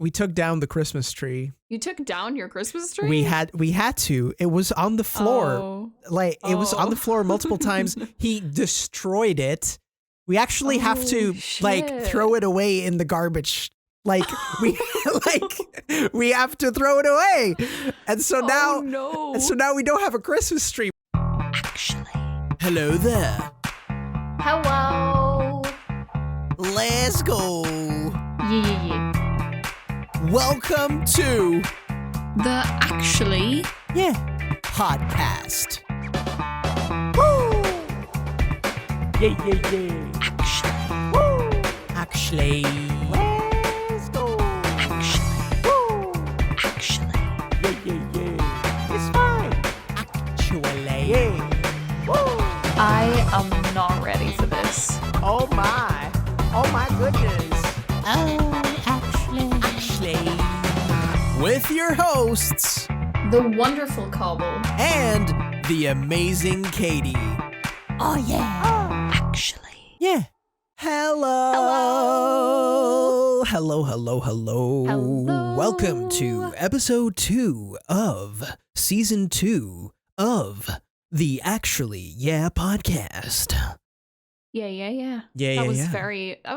We took down the Christmas tree. You took down your Christmas tree? We had to. It was on the floor. Oh. It was on the floor multiple times. He destroyed it. We actually have to throw it away in the garbage. We have to throw it away. And so now we don't have a Christmas tree. Actually. Hello there. Hello. Let's go. Yeah. Welcome to The Actually. Podcast. Woo! Yeah. Actually. Woo! Actually. Let's go. Actually. Woo! Actually. Yeah. It's fine. Actually. Woo! I am not ready for this. Oh my goodness. Actually. With your hosts, The wonderful Cobble. and the amazing Katy. Oh, yeah. Actually. Yeah. Hello. Hello. Welcome to episode 2 of season 2 of the Actually podcast. Yeah. That was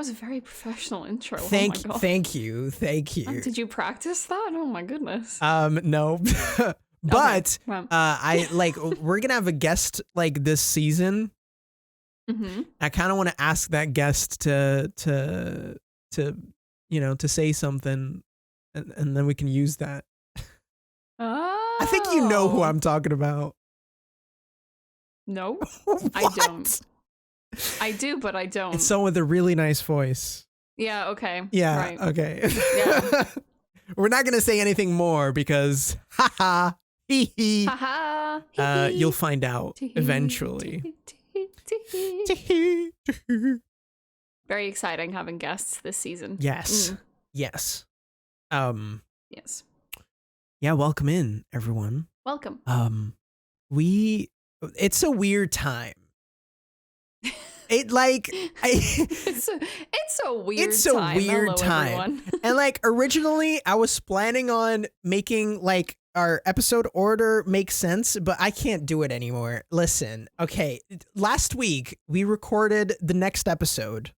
a very professional intro. Thank you. Did you practice that? Oh my goodness. No. But Okay. we're gonna have a guest this season. Mm-hmm. I kind of want to ask that guest to say something, and then we can use that. Oh. I think you know who I'm talking about. No, What? I don't. I do, but I don't. It's someone with a really nice voice. Yeah, okay. Yeah, Right. okay. Yeah. We're not going to say anything more because, haha, hee Haha. you'll find out eventually. Very exciting having guests this season. Yes. Mm. Yes. Yes. Yeah, welcome in, everyone. Welcome. It's a weird time. It's a weird It's a time. weird Hello, time. everyone. And originally I was planning on making our episode order make sense, but I can't do it anymore. Listen, okay, last week we recorded the next episode.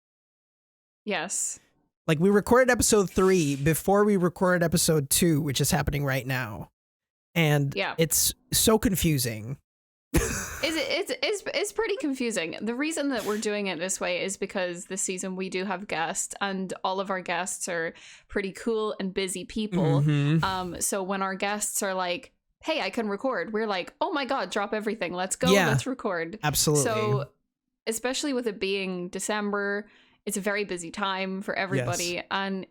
Yes. We recorded episode 3 before we recorded episode 2, which is happening right now. And it's so confusing. It's pretty confusing. The reason that we're doing it this way is because this season we do have guests, and all of our guests are pretty cool and busy people. Mm-hmm. So when our guests are like, "Hey, I can record," we're like, "Oh my god, drop everything. Let's go. Yeah, let's record." Absolutely. So especially with it being December, it's a very busy time for everybody. Yes. And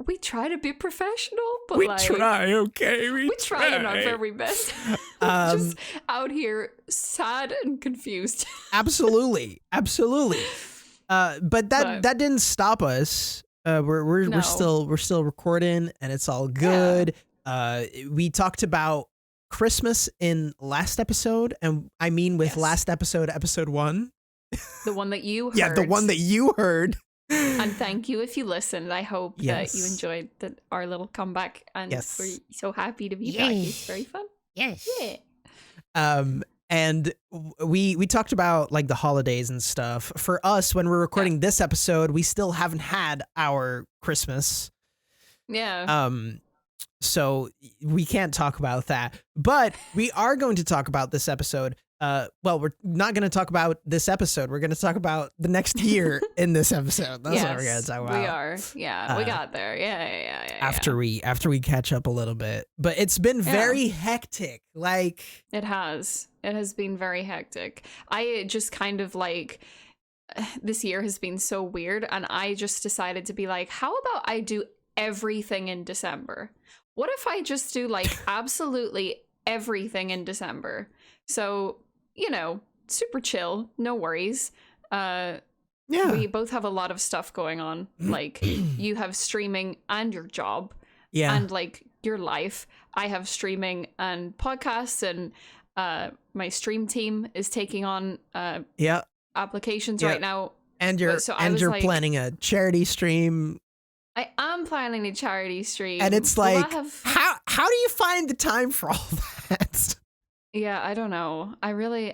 we try to be professional, but we try, okay? We try in our very best. Just out here sad and confused. Absolutely. But that didn't stop us. We're still recording, and it's all good. Yeah. We talked about Christmas in last episode, and I mean with last episode 1. The one that you heard. Yeah, the one that you heard. And thank you if you listened. I hope that you enjoyed our little comeback, and we're so happy to be back. It's very fun. Yes. Yeah. And we talked about the holidays and stuff. For us, when we're recording this episode, we still haven't had our Christmas. Yeah. So we can't talk about that, but we are going to talk about this episode. We're not going to talk about this episode. We're going to talk about the next year in this episode. That's what we're going to talk about. We are. Yeah, we got there. Yeah. After we catch up a little bit, but it's been very hectic. It has been very hectic. I just kind of this year has been so weird, and I just decided to be like, how about I do everything in December? What if I just do absolutely everything in December? So, super chill, no worries. We both have a lot of stuff going on. You have streaming and your job. Yeah. And your life. I have streaming and podcasts, and my stream team is taking on applications right now. And you're planning a charity stream I am planning a charity stream. And it's Will like, that have... how do you find the time for all that? Yeah, I don't know. I really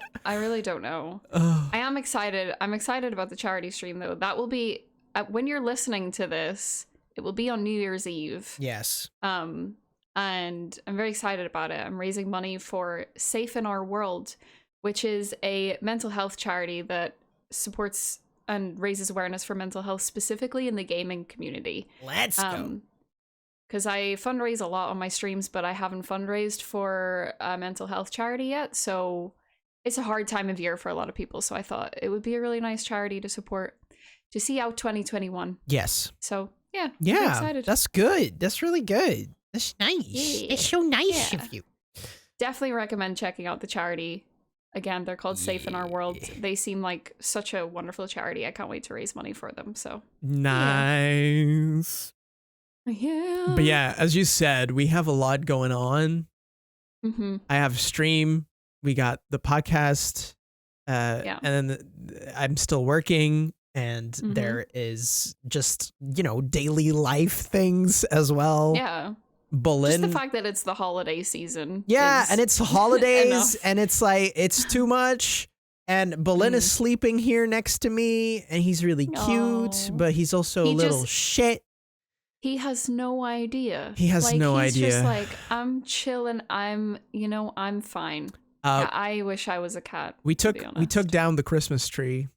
don't know. Ugh. I am excited. I'm excited about the charity stream though. That will be when you're listening to this, it will be on New Year's Eve. Yes. And I'm very excited about it. I'm raising money for Safe in Our World, which is a mental health charity that supports and raises awareness for mental health specifically in the gaming community. Let's go. Because I fundraise a lot on my streams, but I haven't fundraised for a mental health charity yet. So it's a hard time of year for a lot of people. So I thought it would be a really nice charity to support to see out 2021. Yes. So yeah. I'm Yeah. excited. That's good. That's really good. That's nice. Yeah. It's so nice Yeah. of you. Definitely recommend checking out the charity. Again, they're called Safe in Our World. They seem like such a wonderful charity. I can't wait to raise money for them. So Nice. yeah. But yeah, as you said, we have a lot going on. Mm-hmm. I have a stream. We got the podcast. Yeah. And then I'm still working. And Mhm. there is just, daily life things as well. Yeah. Boleyn. Just the fact that it's the holiday season. Yeah, is and it's holidays, enough. and it's like, it's too much. And Boleyn is sleeping here next to me, and he's really cute, Aw. but he's also a He little just- shit. He has no idea. He has no he's idea. Just like, I'm chilling. I'm fine. Yeah, I wish I was a cat. We to took be we honest. took down the Christmas tree.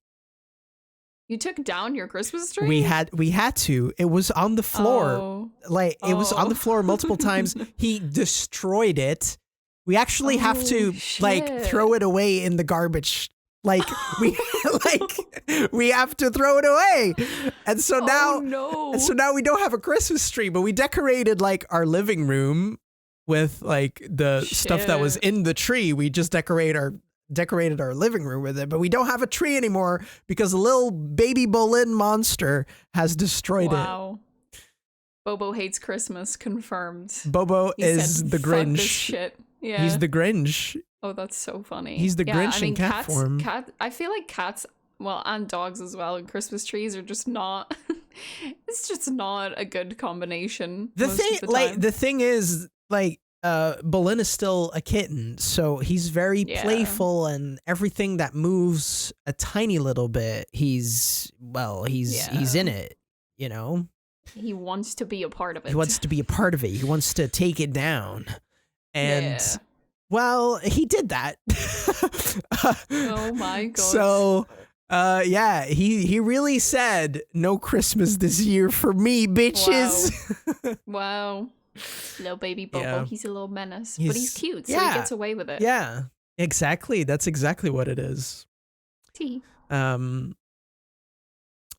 You took down your Christmas tree? We had to. It was on the floor. Oh. Like it was on the Oh. floor multiple times. He destroyed it. We actually have to shit. throw it away in the garbage. Like we we have to throw it away. And so now no. and so now we don't have a Christmas tree, but we decorated like our living room with like the stuff that was Shit. in the tree. We just decorated our living room with it, but we don't have a tree anymore because a little baby Boleyn monster has destroyed it. Wow. Bobo hates Christmas, confirmed. Bobo He is said, the "Fuck Grinch. this shit." Yeah. He's the Grinch. Oh, that's so funny. He's the Grinch in cat cats, form. I feel like cats, well, and dogs as well, and Christmas trees are just not. It's just not a good combination. The most thing, of the time. the thing is, Boleyn is still a kitten, so he's very Yeah. playful, and everything that moves a tiny little bit, he's in it. He wants to be a part of it. He wants to be a part of it. He wants to take it down, and Yeah. well, he did that. Oh my god. So, he really said no Christmas this year for me, bitches. Wow. Little baby Bobo. Yeah. He's a little menace. But he's cute, so he yeah. gets away with it. Yeah, exactly. That's exactly what it is. Tea.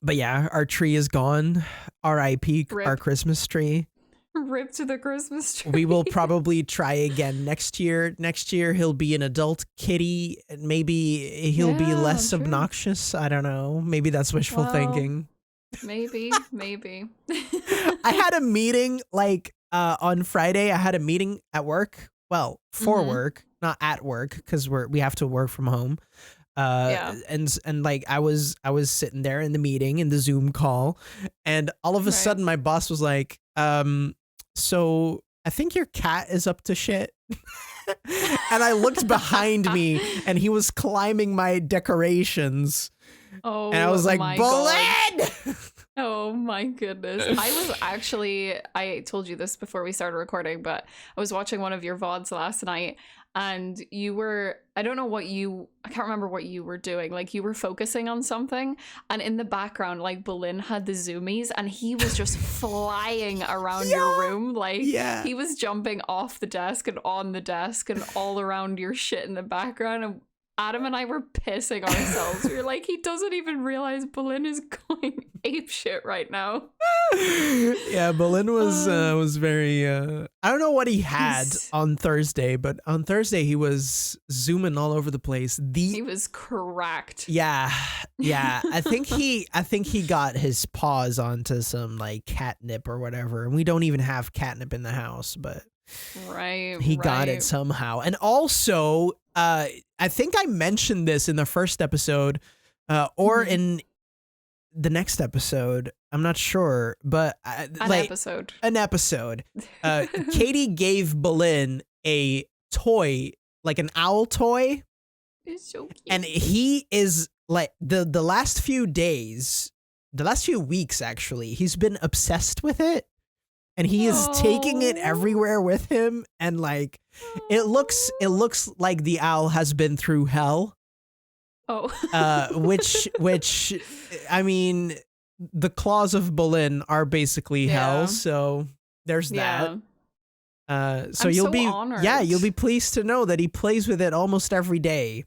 But yeah, our tree is gone. R.I.P. Rip. our Christmas tree. Rip to the Christmas tree. We will probably try again next year. Next year, he'll be an adult kitty. And maybe he'll be Yeah, less true. obnoxious. I don't know. Maybe that's wishful Well, thinking. Maybe. I had a meeting on Friday. I had a meeting at work. Well, for Mhm. work, not at work, because we have to work from home. Yeah. And like I was sitting there in the meeting in the Zoom call, and all of a Right. sudden my boss was like, so I think your cat is up to shit. And I looked behind me, and he was climbing my decorations. Oh, And I was like, my God. Boleyn! Oh my goodness. I told you this before we started recording, but I was watching one of your VODs last night, and I can't remember what you were doing. Like, you were focusing on something, and in the background, like, Boleyn had the zoomies, and he was just flying around your room. Like, Yeah. he was jumping off the desk and on the desk and all around your shit in the background. And Adam and I were pissing ourselves. We were like, he doesn't even realize Boleyn is going ape shit right now. Yeah, Boleyn was very I don't know what he had He's- on Thursday, but on Thursday he was zooming all over the place. He was cracked. Yeah. I think he got his paws onto some like catnip or whatever, and we don't even have catnip in the house, but Right. he got it right. somehow. And also, I think I mentioned this in the first episode, or Mhm. in the next episode, I'm not sure, but an episode. Katie gave Bolin a toy, like an owl toy. It's so cute. And he is like the last few weeks actually, he's been obsessed with it. And he is taking it everywhere with him, and like it looks like the owl has been through hell. Which I mean, the claws of Bolin are basically hell, so there's that. So you'll be honored. You'll be pleased to know that he plays with it almost every day.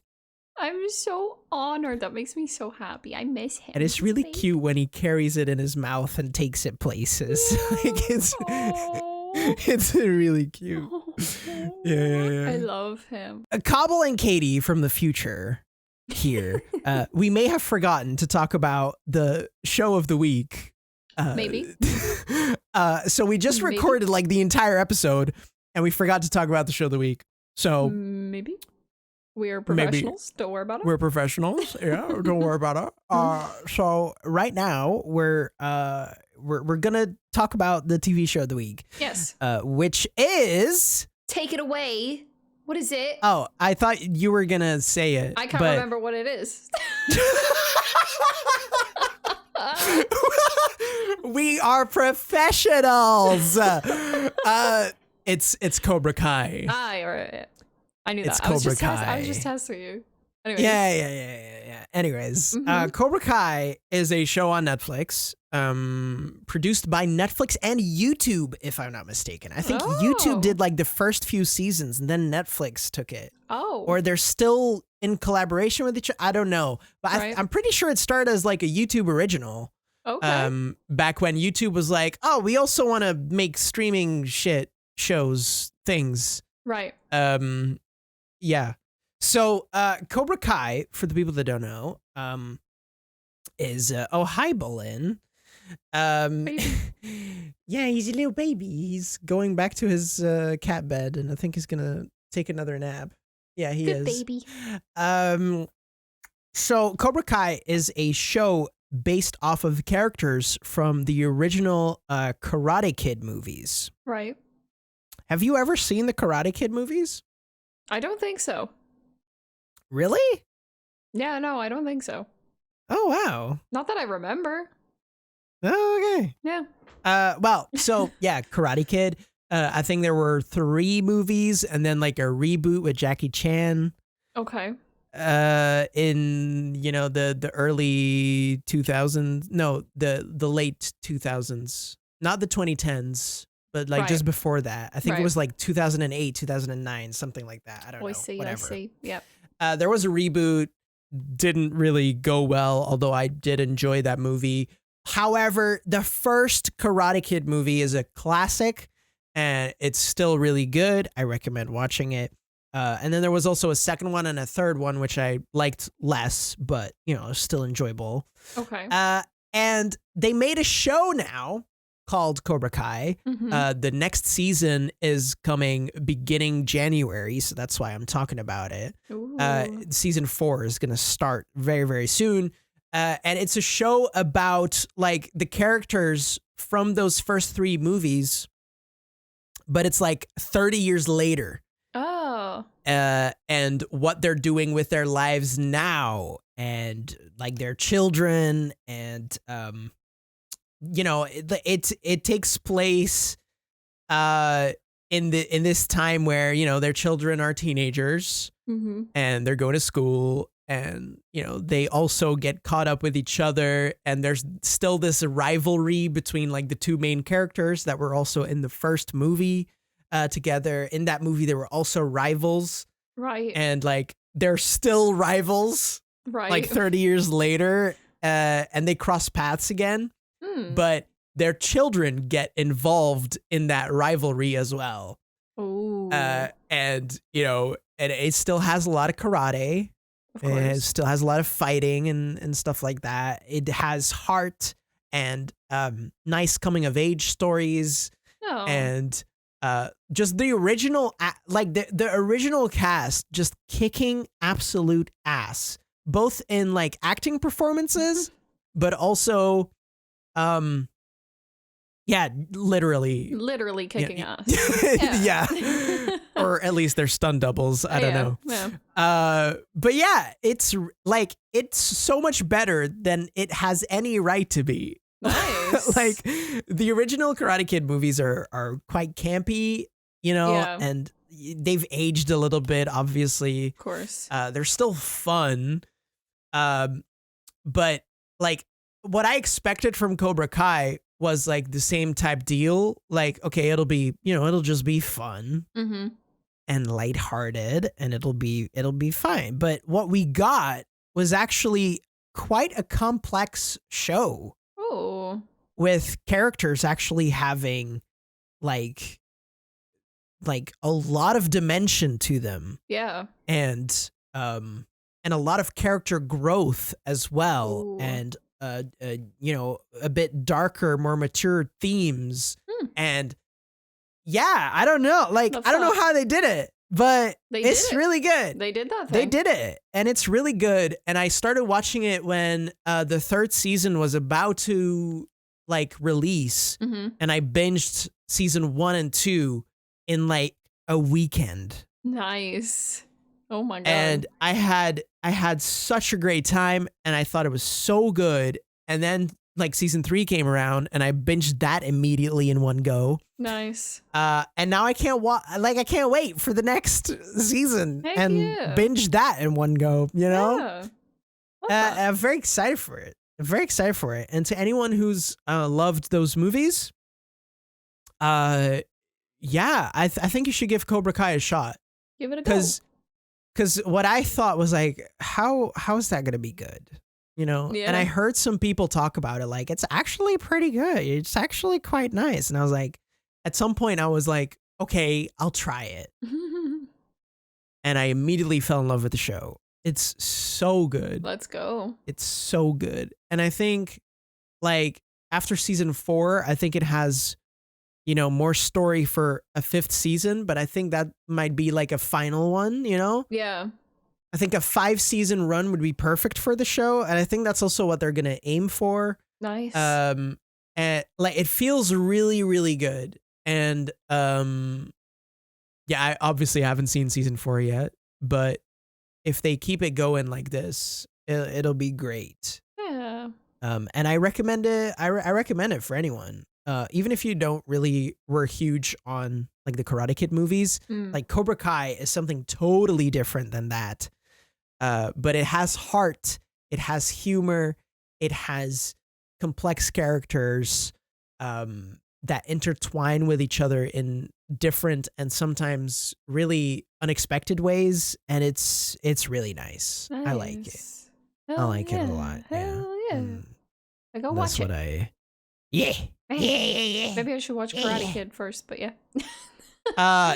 I'm so honored. That makes me so happy. I miss him. And it's really cute when he carries it in his mouth and takes it places. Like it's really cute. Yeah. I love him. Cobble and Katy from the future here. We may have forgotten to talk about the show of the week. Maybe. So we just recorded like the entire episode and we forgot to talk about the show of the week. So maybe. We're professionals. Don't worry about it. We're professionals. Yeah, don't worry about it. So right now we're gonna talk about the TV show of the week. Yes. Which is Take It Away. What is it? Oh, I thought you were gonna say it. I can't remember what it is. We are professionals. It's Cobra Kai. Right. I knew it's that. Cobra Kai. I was just testing you. Anyways. Yeah. Anyways, Cobra Kai is a show on Netflix, produced by Netflix and YouTube, if I'm not mistaken. I think YouTube did like the first few seasons, and then Netflix took it. Or they're still in collaboration with each other. I don't know, but I'm pretty sure it started as like a YouTube original. Okay. Back when YouTube was like, oh, we also want to make streaming shows, things. Right. Yeah. So, Cobra Kai, for the people that don't know, is, hi, Bolin. Yeah, he's a little baby. He's going back to his, cat bed, and I think he's gonna take another nap. Yeah, he is. Good baby. So Cobra Kai is a show based off of characters from the original, Karate Kid movies. Right. Have you ever seen the Karate Kid movies? I don't think so. Really? Yeah, no, I don't think so. Oh, wow. Not that I remember. Oh, okay. Yeah. Well, so yeah, Karate Kid. I think there were 3 movies and then like a reboot with Jackie Chan. Okay. In the early 2000s, no, the late 2000s, not the 2010s. But like just before that, I think it was like 2008, 2009, something like that. I don't know. Whatever. I see. Yep. There was a reboot, didn't really go well, although I did enjoy that movie. However, the first Karate Kid movie is a classic, and it's still really good. I recommend watching it. And then there was also a second one and a third one, which I liked less, but still enjoyable. Okay. And they made a show now called Cobra Kai. The next season is coming beginning January, so that's why I'm talking about it. Season 4 is going to start very, very soon. And it's a show about like the characters from those first 3 movies, but it's like 30 years later. Oh. And what they're doing with their lives now, and like their children, and it takes place in this time where their children are teenagers and they're going to school, and they also get caught up with each other, and there's still this rivalry between like the 2 main characters that were also in the first movie together. In that movie they were also rivals, right? And like they're still rivals, right? Like 30 years later, and they cross paths again. But their children get involved in that rivalry as well. Ooh. And it still has a lot of karate. Of course. It still has a lot of fighting and stuff like that. It has heart and nice coming of age stories. Oh. And just the original, like the original cast just kicking absolute ass, both in like acting performances, but also, yeah, literally kicking ass. Yeah. Or at least they're stunt doubles. I don't know. Yeah. But yeah, it's like, it's so much better than it has any right to be. Nice. Like the original Karate Kid movies are quite campy, Yeah. and they've aged a little bit, obviously. Of course. They're still fun. But like what I expected from Cobra Kai was like the same type deal. Like, okay, it'll be, it'll just be fun Mm-hmm. and lighthearted, and it'll be fine. But what we got was actually quite a complex show Oh. with characters actually having like a lot of dimension to them, Yeah. and a lot of character growth as well. Ooh. And a bit darker, more mature themes. And yeah, I don't know. Like, That's I don't know tough. how they did it, but They did it's it. really good. They did that thing. They did it, and it's really good. And I started watching it when the third season was about to like release, Mm-hmm. and I binged season 1 and 2 in like a weekend. Nice. Oh my god. And I had such a great time, and I thought it was so good. And then like season 3 came around, and I binged that immediately in one go. Nice. And now I can't I can't wait for the next season Heck and yeah. binge that in one go, Yeah. Love that. I'm very excited for it. And to anyone who's loved those movies, yeah, I think you should give Cobra Kai a shot. Give it a go. Because what I thought was like, how is that going to be good? Yeah. And I heard some people talk about it like, it's actually pretty good. It's actually quite nice. And I was like, at some point I was like, okay, I'll try it. And I immediately fell in love with the show. It's so good. Let's go. It's so good. And I think like after season 4, I think it has, more story for a 5th season, but I think that might be like a final one, Yeah. I think a 5-season run would be perfect for the show. And I think that's also what they're going to aim for. Nice. And like, it feels really, really good. And, yeah, I obviously haven't seen season 4 yet, but if they keep it going like this, it'll be great. Yeah. And I recommend it. I recommend it for anyone. Even if you were huge on like the Karate Kid movies, like Cobra Kai is something totally different than that. But it has heart, it has humor, it has complex characters that intertwine with each other in different and sometimes really unexpected ways, and it's really nice. I like it. Hell I like it a yeah. lot. Hell yeah. I go That's watch what it. yeah. Maybe I should watch Karate Kid first, but yeah.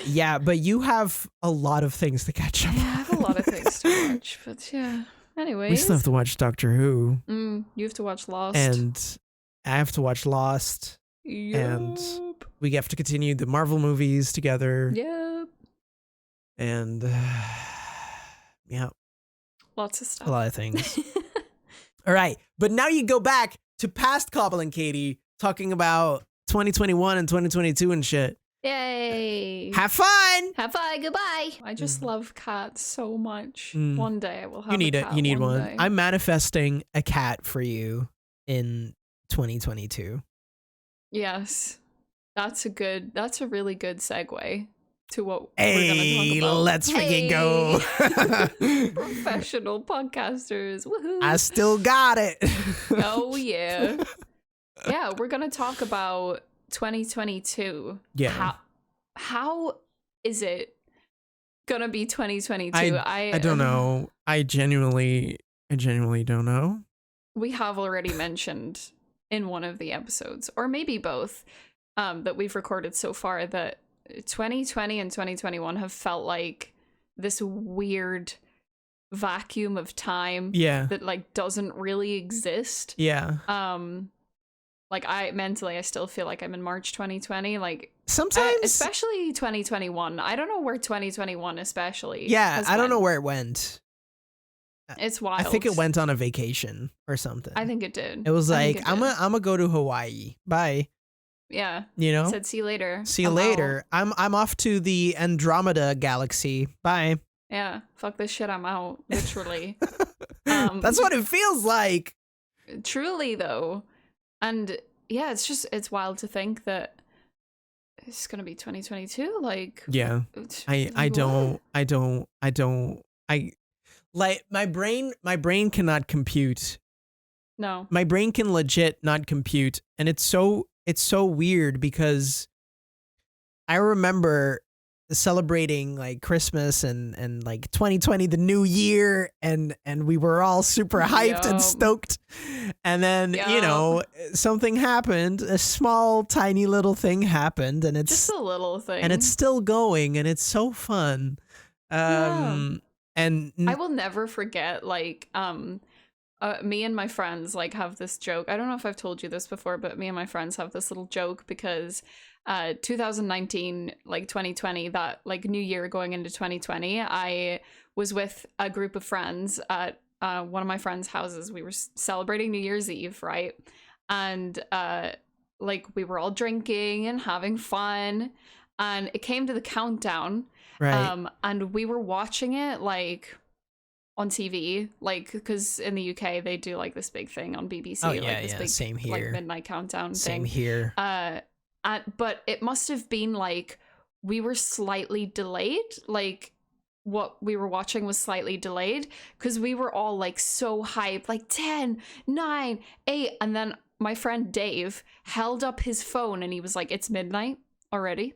Yeah, but you have a lot of things to catch up Yeah, I have a on. lot of things to watch, but yeah. Anyways. We still have to watch Doctor Who. You have to watch Lost. And I have to watch Lost. And Yup. we have to continue the Marvel movies together. Yep. And yeah, Lots of stuff. a lot of things. All right. But now you go back to past Cobble and Katy talking about 2021 and 2022 and shit. Yay. Have fun. Have fun. Goodbye. I just love cats so much. Mm. One day I will have You need a it. cat You need one. day. I'm manifesting a cat for you in 2022. Yes. That's a really good segue to what Hey, we're going to talk about. let's freaking go. Professional podcasters. Woohoo. I still got it. Oh, yeah. Yeah, we're going to talk about 2022. Yeah. How is it going to be 2022? I don't know. I genuinely don't know. We have already mentioned in one of the episodes, or maybe both, that we've recorded so far, that 2020 and 2021 have felt like this weird vacuum of time Yeah. that like doesn't really exist. Yeah. Like I still feel like I'm in March 2020, like Sometimes. especially 2021. I don't know where 2021 especially Yeah. has I don't went. know where it went. It's wild. I think it went on a vacation or something. I think it did. It was I think like, it I'm did. gonna go to Hawaii. Bye. Yeah. You know? Said see you later. See you I'm later. out. I'm off to the Andromeda galaxy. Bye. Yeah. Fuck this shit. I'm out. Literally. That's what it feels like. Truly though. And yeah, it's wild to think that it's gonna be 2022. Like, Yeah. I like my brain cannot compute. No. My brain can legit not compute, and it's so weird because I remember celebrating like Christmas and like 2020, the new year, and we were all super hyped and Yum. stoked, and then you know, something happened, a small tiny little thing happened, and it's Just a little thing. and it's still going, and it's so fun. And I will never forget, like, me and my friends like have this joke. I don't know if I've told you this before, but me and my friends have this little joke because 2019, like 2020, that like new year going into 2020, I was with a group of friends at one of my friends' houses. We were celebrating New Year's Eve, right? And like we were all drinking and having fun, and it came to the countdown. right. And we were watching it like on TV, like because in the UK they do like this big thing on BBC. Oh, like yeah, this yeah, big, same like here. midnight countdown Same thing. here. But it must have been like we were slightly delayed, like what we were watching was slightly delayed because we were all like so hyped, like 10, 9, 8, and then my friend Dave held up his phone and he was like, it's midnight already.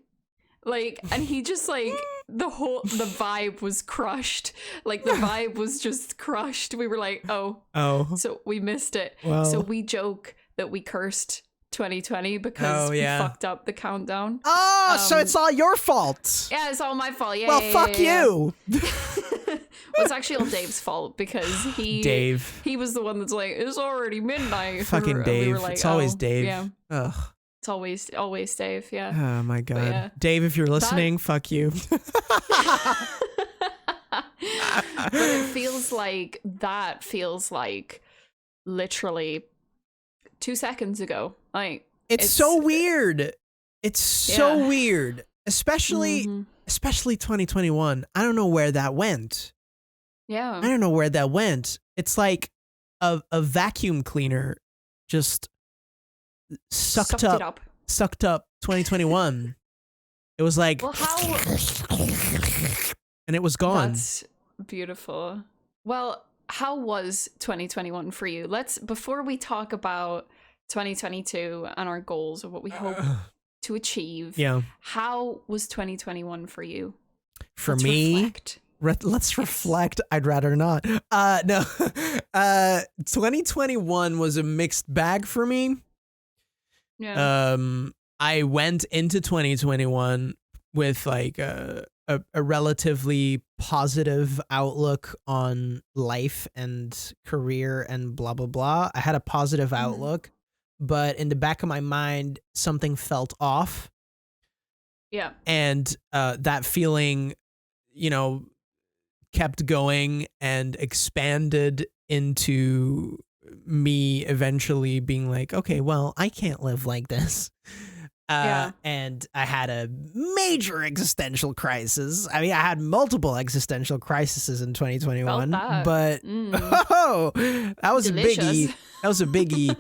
Like, and he just like the vibe was crushed. Like the vibe was just crushed. We were like, oh, so we missed it. Well. So we joke that we cursed 2020 because we fucked up the countdown. So it's all your fault. Yeah, it's all my fault. Yeah. Well, yeah, fuck yeah. you. Well, it's actually all Dave's fault because he was the one that's like, it's already midnight. Fucking And Dave. we were like, It's always Dave. Yeah. Ugh. It's always Dave. Yeah. Oh my god. yeah. Dave, if you're listening, fuck you. But it feels like literally 2 seconds ago. Like It's so weird. It's so weird. Especially 2021. I don't know where that went. Yeah. I don't know where that went. It's like a vacuum cleaner just sucked up 2021. It was like, Well, how and it was gone. That's beautiful. Well, how was 2021 for you? Before we talk about 2022 and our goals or what we hope to achieve. Yeah. How was 2021 for you? For Let's me, reflect. let's reflect. I'd rather not. No. 2021 was a mixed bag for me. Yeah. I went into 2021 with like a relatively positive outlook on life and career and blah blah blah. I had a positive outlook, but in the back of my mind, something felt off. Yeah. And that feeling, you know, kept going and expanded into me eventually being like, okay, well, I can't live like this. And I had a major existential crisis. I mean, I had multiple existential crises in 2021, but that was Delicious. a biggie. That was a biggie.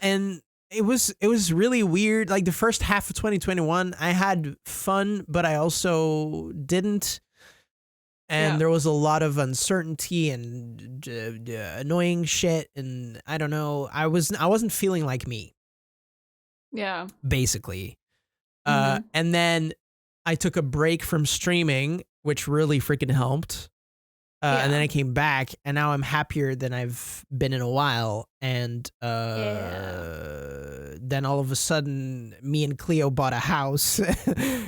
And it was really weird. Like the first half of 2021, I had fun, but I also didn't. And there was a lot of uncertainty and annoying shit, and I don't know. I wasn't feeling like me. Yeah. Basically. And then I took a break from streaming, which really freaking helped. And then I came back, and now I'm happier than I've been in a while. And then all of a sudden, me and Cleo bought a house.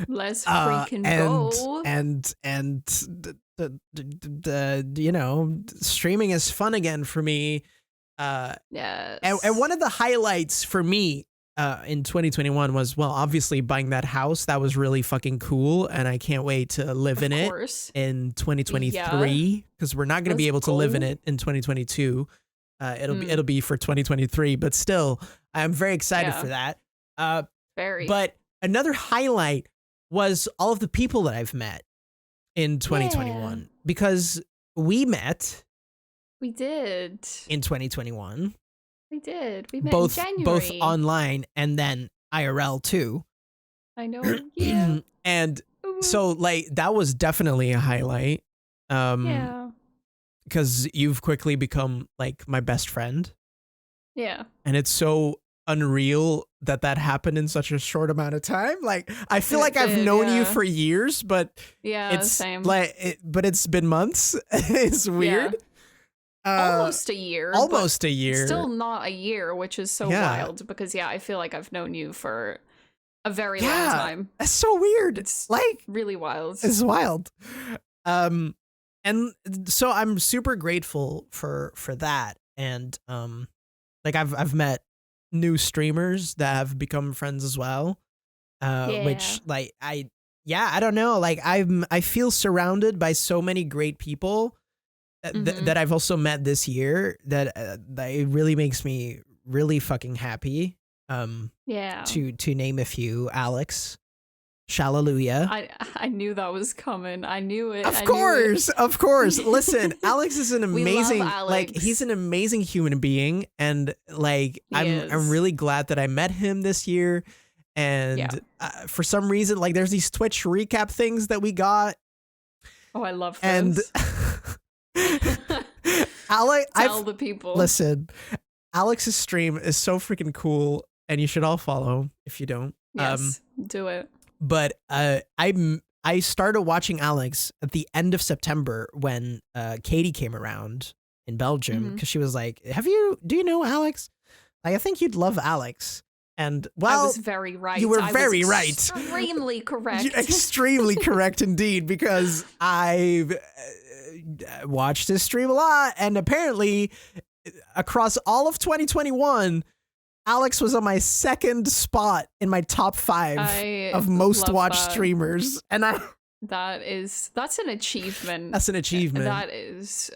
Let's freaking go. And the you know, streaming is fun again for me. Yes. And one of the highlights for me in 2021 was, well, obviously buying that house. That was really fucking cool. And I can't wait to live in it in 2023 because we're not going to be able to live in it in 2022. It'll be for 2023, but still, I'm very excited for that. Very. But another highlight was all of the people that I've met in 2021 because we met. We did. In 2021. We did. We met both, in January. Both online and then IRL too. I know. Yeah. And so like that was definitely a highlight. Yeah. Because you've quickly become like my best friend. Yeah. And it's so unreal that happened in such a short amount of time. Like I feel like I've known you for years, but it's same. Like but it's been months. It's weird. Almost a year. Almost a year. Still not a year, which is so wild because I feel like I've known you for a very long time. That's so weird. It's like really wild. It's wild. And so I'm super grateful for that. And like I've met new streamers that have become friends as well. Which like I don't know. Like I feel surrounded by so many great people that I've also met this year that it really makes me really fucking happy. To name a few: Alex, Shalleluja. I knew that was coming. I knew it. Of course. Listen, Alex is an amazing, like he's an amazing human being, and like I'm really glad that I met him this year. And for some reason, like there's these Twitch recap things that we got. Oh, I love those. And Alex, tell the people. Listen, Alex's stream is so freaking cool, and you should all follow if you don't. Yes, do it. But I started watching Alex at the end of September when Katy came around in Belgium because she was like, do you know Alex? Like, I think you'd love Alex. And well, I was very right. You were very right. Extremely correct. Extremely correct indeed, because I've watched his stream a lot, and apparently across all of 2021, Alex was on my second spot in my top 5 of most watched streamers. And that's an achievement. That's an achievement. That is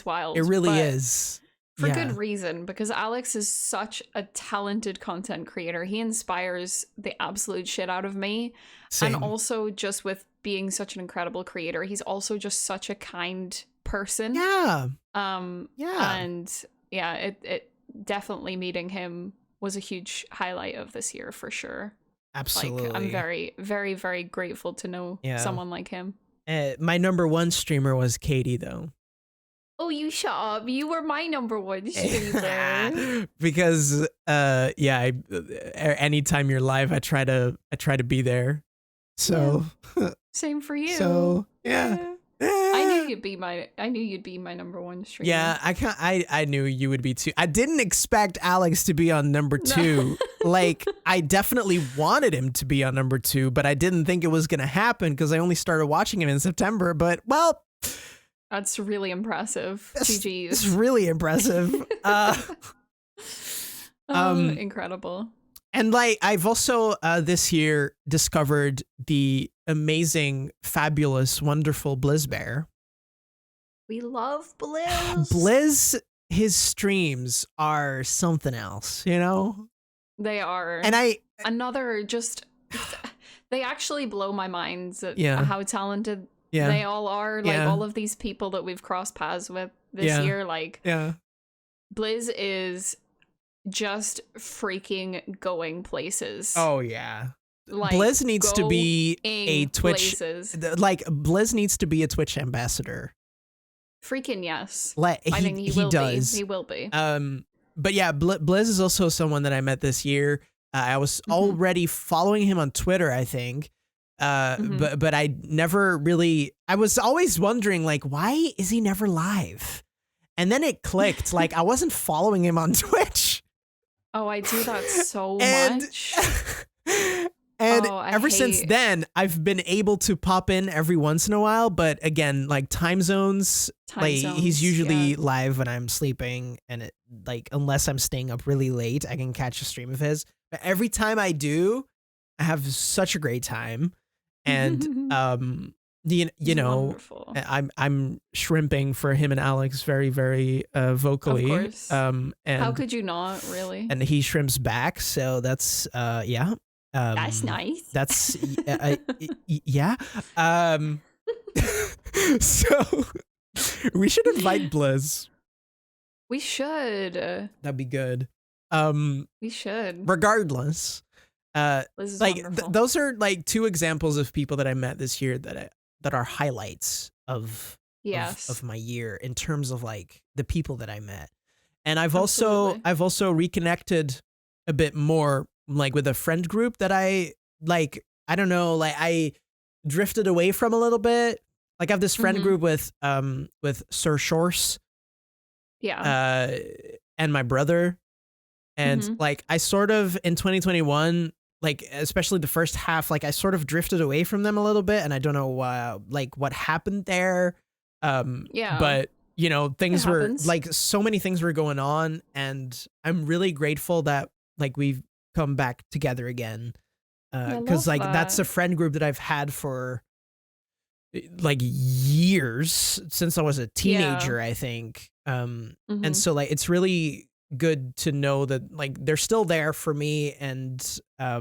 wild. It really is. For good reason, because Alex is such a talented content creator. He inspires the absolute shit out of me. Same. And also just with being such an incredible creator, he's also just such a kind person. Yeah. And it definitely meeting him was a huge highlight of this year for sure. Absolutely. Like, I'm very, very, very grateful to know someone like him. My number 1 streamer was Katy, though. Oh, you shut up. You were my number 1 streamer. Because anytime you're live, I try to be there. So same for you. So yeah. I knew you'd be my number 1 streamer. Yeah, I knew you would be too. I didn't expect Alex to be on number 2. Like, I definitely wanted him to be on number 2, but I didn't think it was going to happen because I only started watching him in September. But well, that's really impressive. GG's. It's really impressive. Incredible. And like, I've also this year discovered the amazing, fabulous, wonderful Blizz Bear. We love Blizz. Blizz, his streams are something else, you know? They are. And they actually blow my mind at how talented they all are. Like all of these people that we've crossed paths with this year, like Blizz is just freaking going places. Oh yeah. Like, Blizz needs to be a Twitch places. Like Blizz needs to be a Twitch ambassador. Freaking yes. Like I think he does. He will be. But yeah, Blizz is also someone that I met this year. I was already following him on Twitter, I think. But I never really, I was always wondering, like, why is he never live? And then it clicked, like, I wasn't following him on Twitch. Oh, I do that so much. And ever since then, I've been able to pop in every once in a while. But again, like time zones, he's usually live when I'm sleeping. And unless I'm staying up really late, I can catch a stream of his. Every time I do, I have such a great time. And you It's know, wonderful. I'm shrimping for him and Alex very, very vocally. Of course. And How could you not, really? and he shrimps back, so that's yeah. That's nice. That's yeah. So we should invite Blizz. We should. That'd be good. We should. Regardless, This is like wonderful. those are like two examples of people that I met this year that are highlights of Yes. of my year in terms of like the people that I met. And I've Absolutely. also reconnected a bit more like with a friend group that I don't know, like I drifted away from a little bit. Like I have this friend Mhm. group with Sir Shorse Yeah. and my brother. And Mhm. like I sort of in 2021, like especially the first half, like I sort of drifted away from them a little bit, and I don't know like what happened there. Yeah. But you know, things were happens. like so many things were going on, and I'm really grateful that like we've come back together again. I Because love like that's a that. friend group that I've had for like years since I was a teenager, I think. And Mhm. so like it's really good to know that like they're still there for me, and I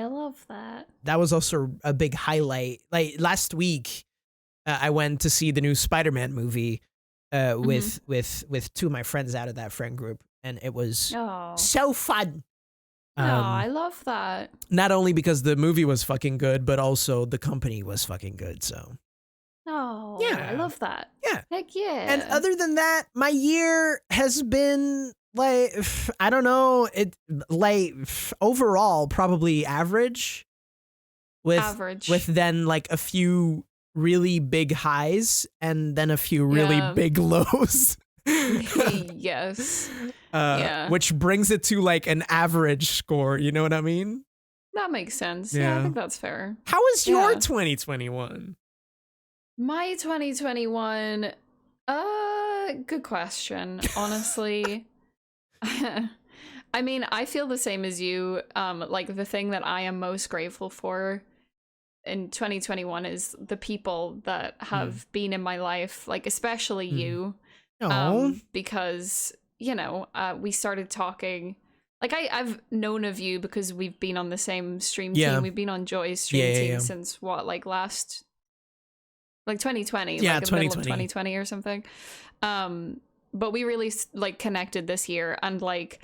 love that. that was also a big highlight. Like last week, I went to see the new Spider-Man movie with two of my friends out of that friend group, and it was Oh. so fun. No, I love that. Not only because the movie was fucking good, but also the company was fucking good. So No. Yeah. I love that. yeah. Heck yeah. And other than that, my year has been like I don't know, it like overall probably average Average. with then like a few really big highs and then a few really Yeah. big lows. Yes. Yeah. Which brings it to like an average score, you know what I mean? That makes sense. Yeah, I Yeah. think that's fair. How was your Yeah. 2021? My 2021, good question, honestly. I mean, I feel the same as you. Like the thing that I am most grateful for in 2021 is the people that have been in my life, like especially you. Oh, Because, you know, we started talking. Like I've known of you because we've been on the same stream Yeah. team. We've been on Joy's stream Yeah, team yeah. since what, like last, like 2020, Yeah, like in the middle of 2020. 2020 or something. But we really like connected this year, and like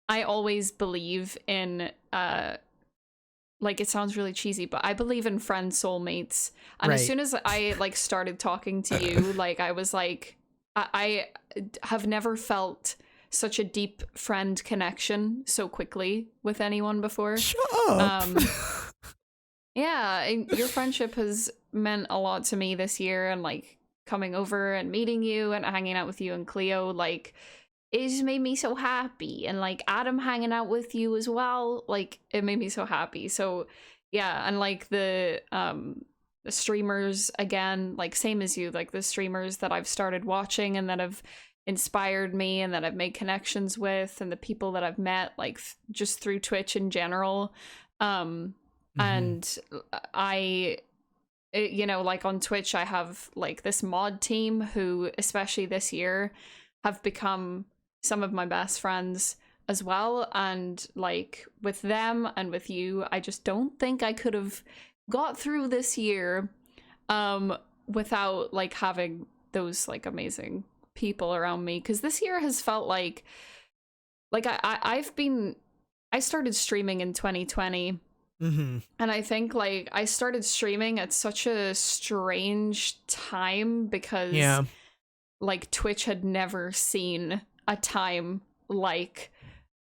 I always believe in like it sounds really cheesy, but I believe in friend soulmates. And as Right. soon as I like started talking to you, like I was like I have never felt such a deep friend connection so quickly with anyone before. shut up. Yeah, and your friendship has meant a lot to me this year, and like coming over and meeting you and hanging out with you and Cleo, like it just made me so happy. And like Adam hanging out with you as well, like it made me so happy. So yeah, and like the streamers again, like same as you, like the streamers that I've started watching and that have inspired me and that I've made connections with, and the people that I've met like just through Twitch in general. And you know, like on Twitch, I have like this mod team who, especially this year, have become some of my best friends as well. And like with them and with you, I just don't think I could have got through this year without like having those like amazing people around me. Because this year has felt like I started streaming in 2020. And I think like I started streaming at such a strange time because Yeah. like Twitch had never seen a time like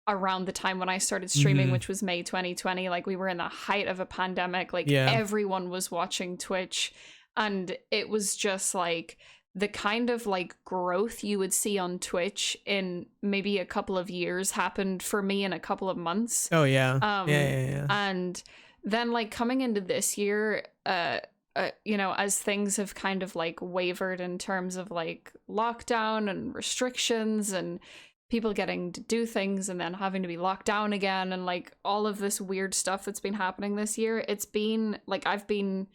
around the time when I started streaming, which was May 2020. Like we were in the height of a pandemic, like Yeah. everyone was watching Twitch, and it was just like the kind of like growth you would see on Twitch in maybe a couple of years happened for me in a couple of months. Oh yeah. Yeah. And then like coming into this year, you know, as things have kind of like wavered in terms of like lockdown and restrictions, and people getting to do things and then having to be locked down again, and like all of this weird stuff that's been happening this year. It's been like I can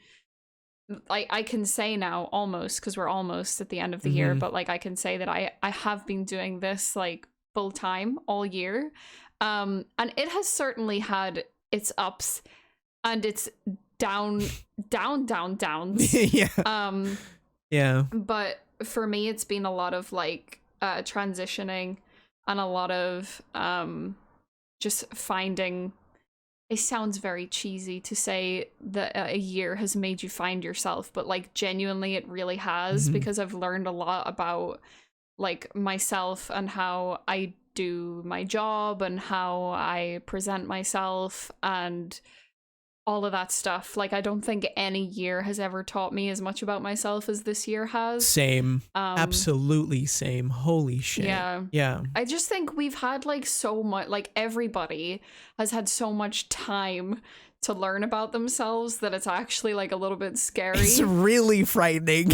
say now almost, because we're almost at the end of the year, but like I can say that I have been doing this like full time all year, and it has certainly had its ups and its downs. Yeah. But for me, it's been a lot of like transitioning and a lot of just finding. It sounds very cheesy to say that a year has made you find yourself, but like genuinely it really has, because I've learned a lot about like myself and how I do my job and how I present myself and all of that stuff. Like, I don't think any year has ever taught me as much about myself as this year has. Same. Absolutely same. Holy shit. Yeah. I just think we've had like so much, like everybody has had so much time to learn about themselves that it's actually like a little bit scary. It's really frightening.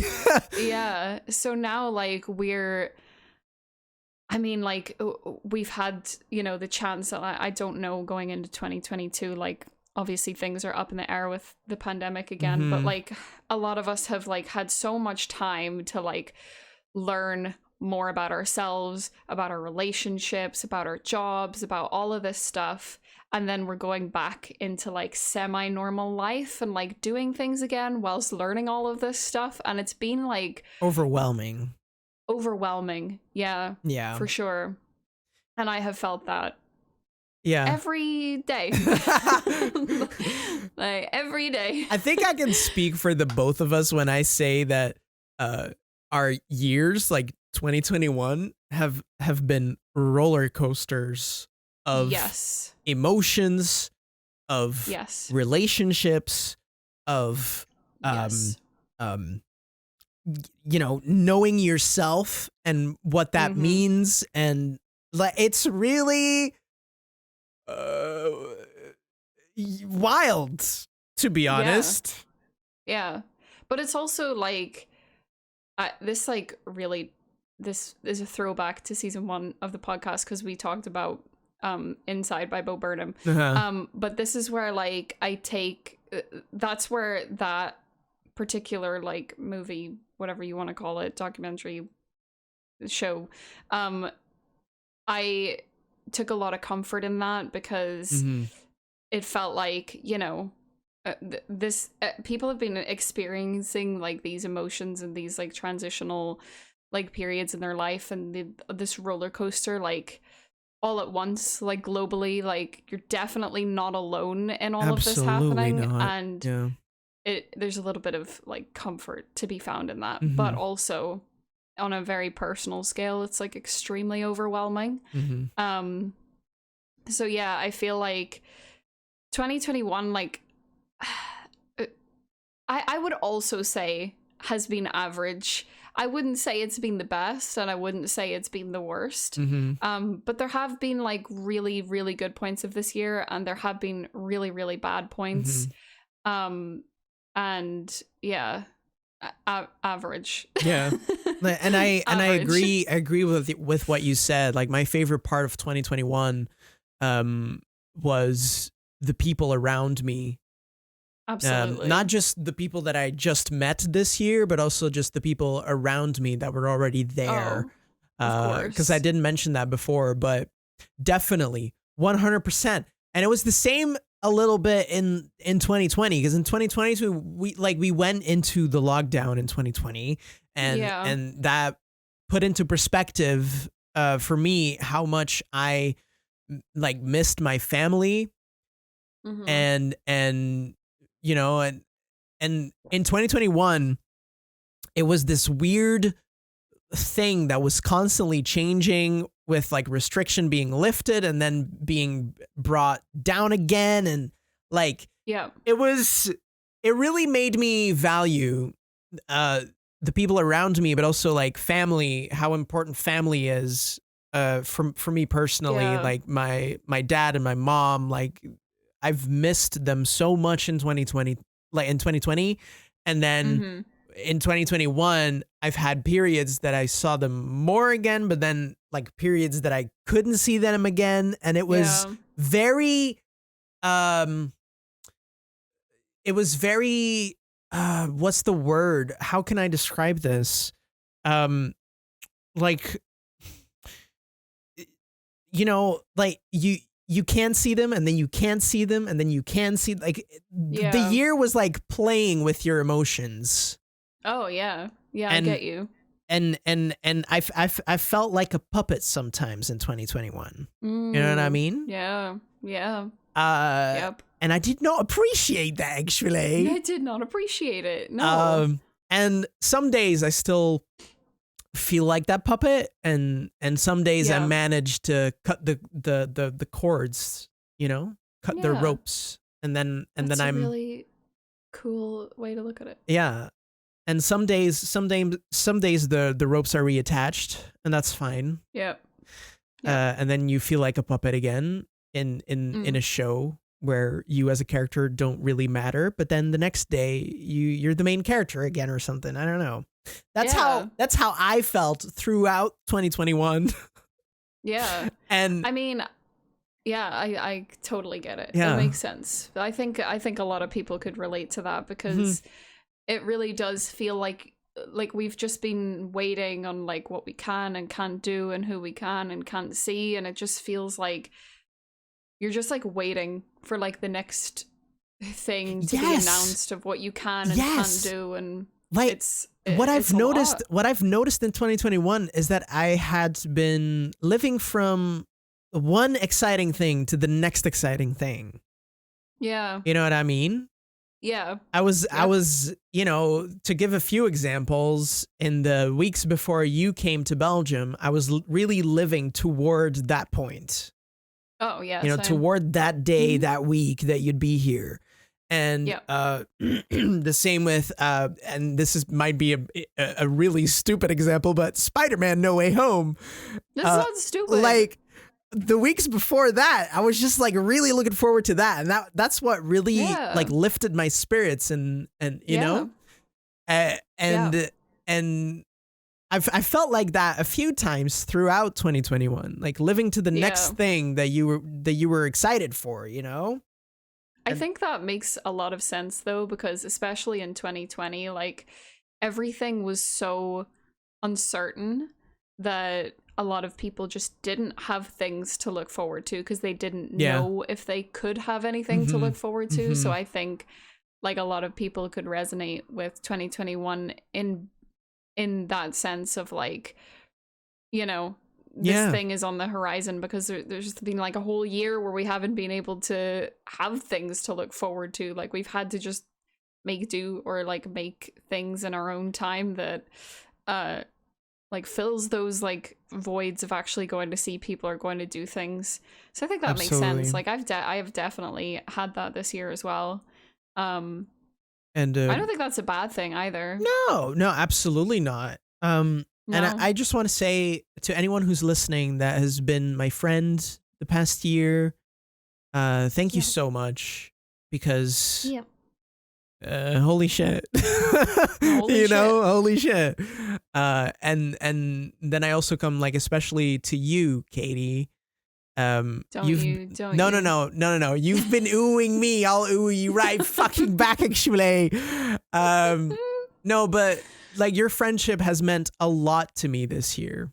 Yeah. So now like we've had, the chance, I don't know, going into 2022, like obviously things are up in the air with the pandemic again, but like a lot of us have like had so much time to like learn more about ourselves, about our relationships, about our jobs, about all of this stuff. And then we're going back into like semi-normal life and like doing things again whilst learning all of this stuff. And it's been like overwhelming. Yeah, for sure. And I have felt that. Yeah. Every day. Like every day. I think I can speak for the both of us when I say that our years, like 2021, have been roller coasters of emotions, of relationships, of knowing yourself and what that means, and like it's really wild, to be honest. Yeah. But it's also like this is a throwback to season 1 of the podcast, because we talked about Inside by Bo Burnham. But this is where like I take that's where that particular like movie, whatever you want to call it, documentary show, I took a lot of comfort in that, because it felt like, people have been experiencing like these emotions and these like transitional like periods in their life, and this roller coaster like all at once, like globally, like you're definitely not alone in all of this happening. And there's a little bit of like comfort to be found in that, but also on a very personal scale, it's like extremely overwhelming. So yeah, I feel like 2021, like I would also say has been average. I wouldn't say it's been the best, and I wouldn't say it's been the worst. But there have been like really, really good points of this year, and there have been really, really bad points. And yeah, average. Yeah. And I agree with what you said. Like my favorite part of 2021 was the people around me. Absolutely. Not just the people that I just met this year, but also just the people around me that were already there. Of course. Because I didn't mention that before, but definitely 100%. And it was the same a little bit in 2020, because in 2020 we went into the lockdown in 2020, and that put into perspective for me how much I like missed my family, and in 2021 it was this weird thing that was constantly changing, with like restriction being lifted and then being brought down again, and like it really made me value the people around me, but also like family, how important family is for me personally. Like my dad and my mom, like I've missed them so much in 2020, and then in 2021, I've had periods that I saw them more again, but then like periods that I couldn't see them again. And it was very, what's the word? How can I describe this? Like, you know, like you can see them and then you can't see them and then you can see, like, the year was like playing with your emotions. Oh yeah. Yeah, I get you. And I felt like a puppet sometimes in 2021. You know what I mean? Yeah. Yeah. Yep. And I did not appreciate that, actually. I did not appreciate it. No. And some days I still feel like that puppet, and some days I manage to cut the cords, you know, cut the ropes, and then That's I'm a really cool way to look at it. Yeah. And some days the ropes are reattached, and that's fine. Yep. And then you feel like a puppet again in a show where you as a character don't really matter, but then the next day you're the main character again or something. I don't know. That's how I felt throughout 2021. Yeah. And I mean, yeah, I totally get it. Yeah. It makes sense. I think a lot of people could relate to that because it really does feel like we've just been waiting on like what we can and can't do and who we can and can't see, and it just feels like you're just like waiting for like the next thing to be announced of what you can and can't do, and like what I've noticed in 2021 is that I had been living from one exciting thing to the next exciting thing. Yeah. You know what I mean? Yeah. I was, you know, to give a few examples, in the weeks before you came to Belgium, I was really living toward that point. Oh, yeah. You know, same. toward that day, that week that you'd be here. And the same with, and might be a really stupid example, but Spider-Man No Way Home. That's not stupid. Like, the weeks before that, I was just like really looking forward to that, and that's what really like lifted my spirits, and you know, and I felt like that a few times throughout 2021, like living to the next thing that you were excited for, you know. I think that makes a lot of sense though, because especially in 2020, like everything was so uncertain that a lot of people just didn't have things to look forward to because they didn't know if they could have anything to look forward to. So I think like a lot of people could resonate with 2021 in that sense of like, you know, this thing is on the horizon, because there's been like a whole year where we haven't been able to have things to look forward to. Like we've had to just make do or like make things in our own time that like fills those like voids of actually going to see people or going to do things. So I think that makes sense. Like I have definitely had that this year as well. And I don't think that's a bad thing either. No, absolutely not. No. And I just want to say to anyone who's listening that has been my friend the past year, thank you so much, because holy shit. Holy shit. And then I also come like especially to you, Katie. No. You've been oohing me, I'll ooh you right fucking back, actually. No, but like your friendship has meant a lot to me this year.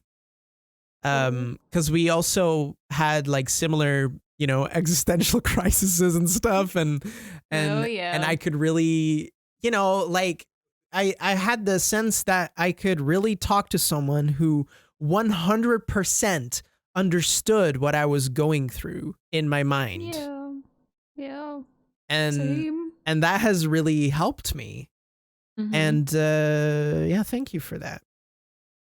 Because we also had like similar, you know, existential crises and stuff, and I could really, you know, like I had the sense that I could really talk to someone who 100% understood what I was going through in my mind. Yeah. And that has really helped me. And thank you for that.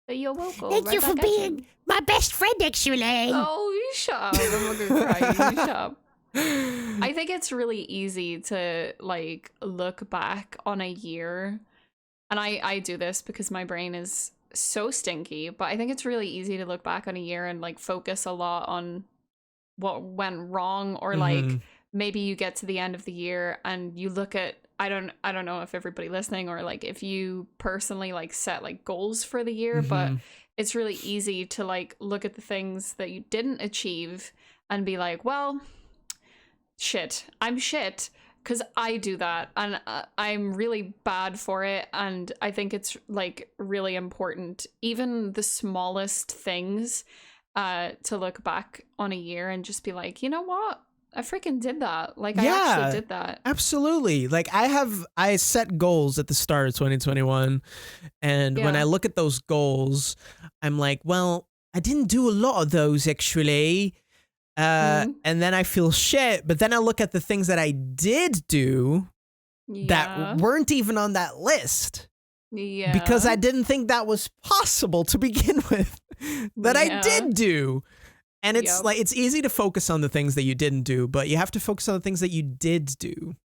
You're welcome. Thank you for being my best friend, actually. Oh, you shut up. I'm not gonna cry. You shut up. I think it's really easy to like look back on a year, and I do this because my brain is so stinky, but I think it's really easy to look back on a year and like focus a lot on what went wrong, or like maybe you get to the end of the year and you look at I don't know if everybody listening or like if you personally like set like goals for the year, but it's really easy to like look at the things that you didn't achieve and be like, well, I'm shit, because I do that, and I'm really bad for it. And I think it's like really important, even the smallest things, to look back on a year and just be like, you know what? I freaking did that. Like, I actually did that. Absolutely. Like, I set goals at the start of 2021. And when I look at those goals, I'm like, well, I didn't do a lot of those, actually. And then I feel shit. But then I look at the things that I did do that weren't even on that list. Yeah. Because I didn't think that was possible to begin with. That I did do. And it's like, it's easy to focus on the things that you didn't do, but you have to focus on the things that you did do.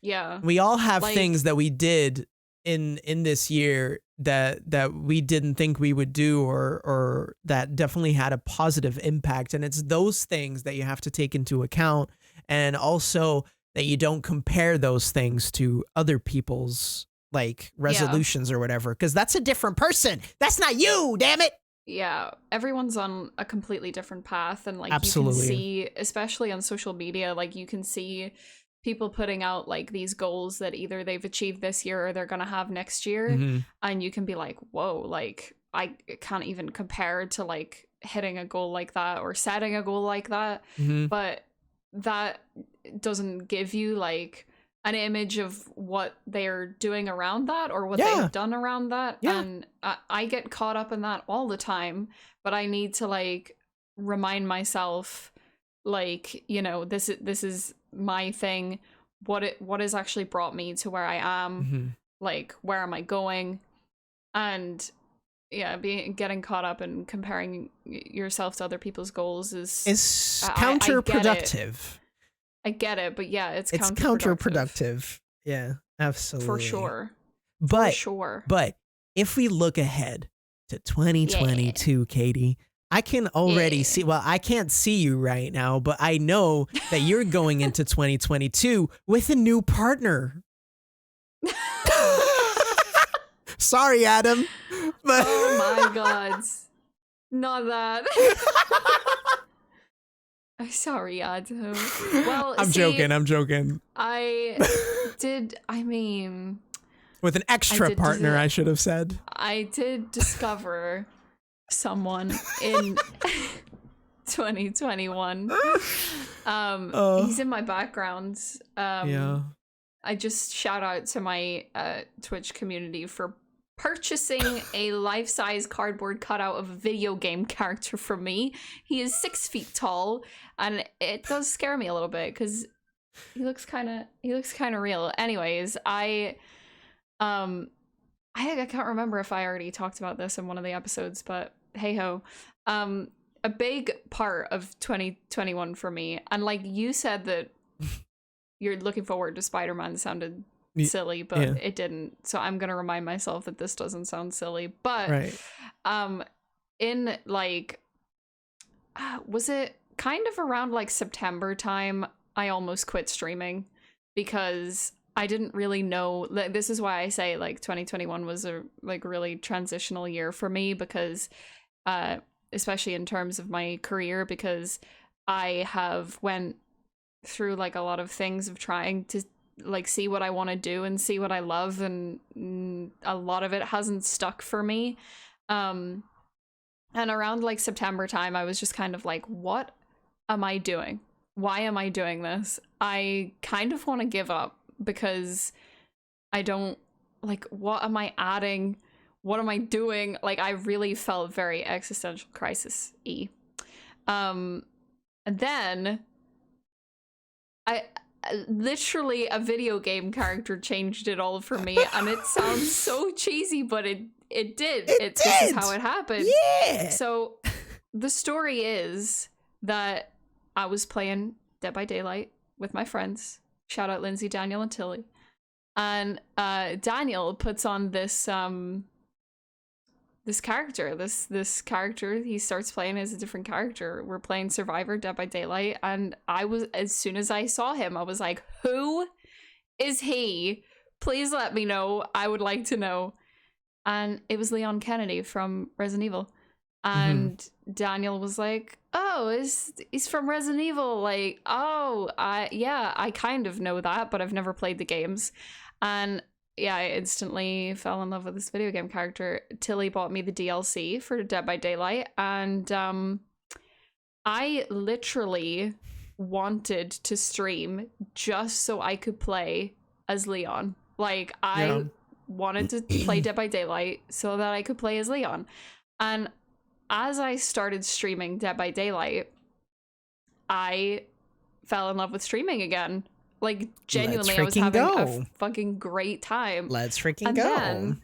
Yeah. We all have things that we did in this year that we didn't think we would do, or that definitely had a positive impact. And it's those things that you have to take into account, and also that you don't compare those things to other people's like resolutions or whatever, because that's a different person. That's not you, damn it. Yeah, everyone's on a completely different path, and like Absolutely. You can see, especially on social media, like you can see people putting out like these goals that either they've achieved this year or they're gonna have next year, and you can be like, whoa, like I can't even compare to like hitting a goal like that or setting a goal like that. But that doesn't give you like an image of what they're doing around that or what they've done around that. And I get caught up in that all the time, but I need to like remind myself, like, you know, this is my thing. What has actually brought me to where I am? Like, where am I going? And getting caught up in comparing yourself to other people's goals is counterproductive. I get it, but yeah, it's counterproductive. Yeah, absolutely. For sure. But if we look ahead to 2022, Katie, I can already see, well, I can't see you right now, but I know that you're going into 2022 with a new partner. Sorry, Adam. But oh my God. Not that. I'm sorry, Adam. Well, I'm joking. I mean... With an extra partner, I should have said. I did discover someone in 2021. He's in my background. I just shout out to my Twitch community for purchasing a life-size cardboard cutout of a video game character from me. He is 6 feet tall, and it does scare me a little bit because he looks kind of real. Anyways, I can't remember if I already talked about this in one of the episodes, but hey ho. A big part of 2021 for me, and like you said that you're looking forward to Spider-Man sounded silly, but it didn't. So I'm gonna remind myself that this doesn't sound silly. But in like was it kind of around like September time, I almost quit streaming because I didn't really know. This is why I say like 2021 was a like really transitional year for me, because especially in terms of my career, because I have went through like a lot of things of trying to like see what I want to do and see what I love, and a lot of it hasn't stuck for me. And around like September time, I was just kind of like, what am I doing? Why am I doing this? I kind of want to give up because I don't like, what am I adding? What am I doing? Like, I really felt very existential crisis-y. And then I literally a video game character changed it all for me, and it sounds so cheesy, but it did. This is how it happened. Yeah. So the story is that I was playing Dead by Daylight with my friends. Shout out Lindsay, Daniel, and Tilly. And Daniel puts on this this character. This character, he starts playing as a different character. We're playing Survivor Dead by Daylight, and I was, as soon as I saw him, I was like, who is he? Please let me know. I would like to know. And it was Leon Kennedy from Resident Evil. And Daniel was like, oh, he's from Resident Evil. Like, oh, I kind of know that, but I've never played the games. And yeah, I instantly fell in love with this video game character. Tilly bought me the DLC for Dead by Daylight. And I literally wanted to stream just so I could play as Leon. Like, I wanted to play Dead by Daylight so that I could play as Leon. And as I started streaming Dead by Daylight, I fell in love with streaming again. Like, genuinely, I was having a fucking great time. Let's freaking and go. Then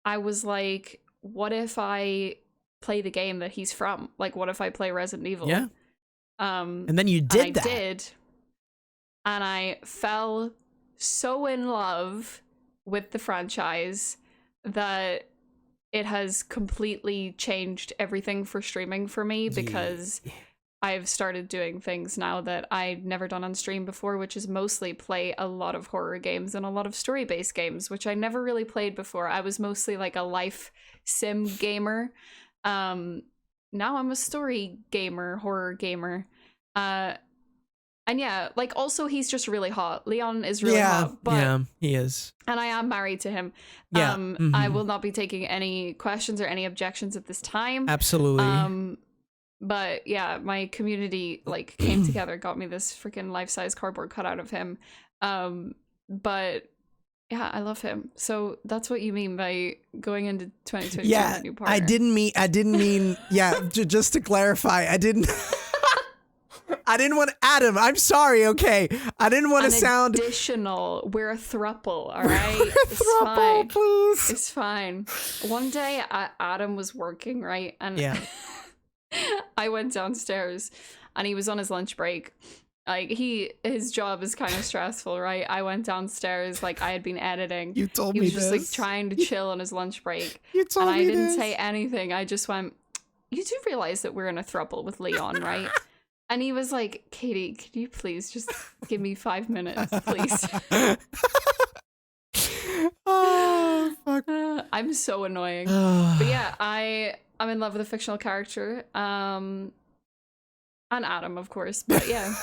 I was like, what if I play the game that he's from? Like, what if I play Resident Evil? Yeah. And then you did that. I did. And I fell so in love with the franchise that it has completely changed everything for streaming for me, because I've started doing things now that I'd never done on stream before, which is mostly play a lot of horror games and a lot of story-based games, which I never really played before. I was mostly like a life sim gamer. Now I'm a story gamer, horror gamer. And yeah, like, also he's just really hot. Leon is really hot. But, yeah, he is. And I am married to him. Yeah. I will not be taking any questions or any objections at this time. Absolutely. But yeah, my community like came together, got me this freaking life-size cardboard cutout of him. But yeah, I love him. So that's what you mean by going into 2022 with a new partner. I didn't mean. Yeah, just to clarify, I didn't want Adam. I'm sorry. Okay, I didn't want to sound additional. We're a throuple. All right, it's fine. Please. It's fine. One day, Adam was working, right, and I went downstairs, and he was on his lunch break. Like, his job is kind of stressful, right? I went downstairs, like, I had been editing. You told me this. He was just like trying to chill on his lunch break. You told me this. And I didn't say anything. I just went, you do realize that we're in a throuple with Leon, right? And he was like, Katie, can you please just give me 5 minutes, please? Oh, fuck. I'm so annoying. But yeah, I'm in love with a fictional character. And Adam, of course. But yeah.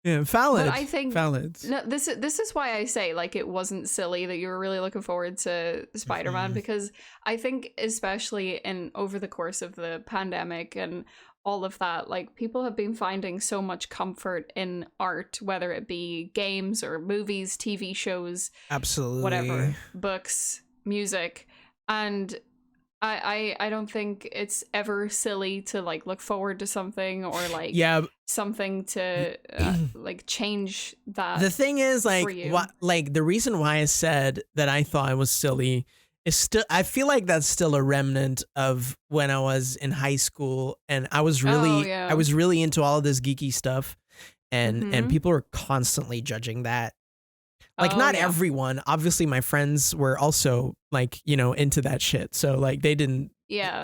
Yeah, valid. But I think valid. No, this is why I say, like, it wasn't silly that you were really looking forward to Spider-Man, because I think, especially over the course of the pandemic and all of that, like, people have been finding so much comfort in art, whether it be games or movies, TV shows, absolutely, whatever, books, music, and I don't think it's ever silly to like look forward to something or like something to like change that. The thing is, like, what, like, the reason why I said that I thought it was silly is still, I feel like that's still a remnant of when I was in high school and I was really I was really into all of this geeky stuff, and people were constantly judging that. Like, not everyone. Obviously, my friends were also, like, you know, into that shit. So, like, they didn't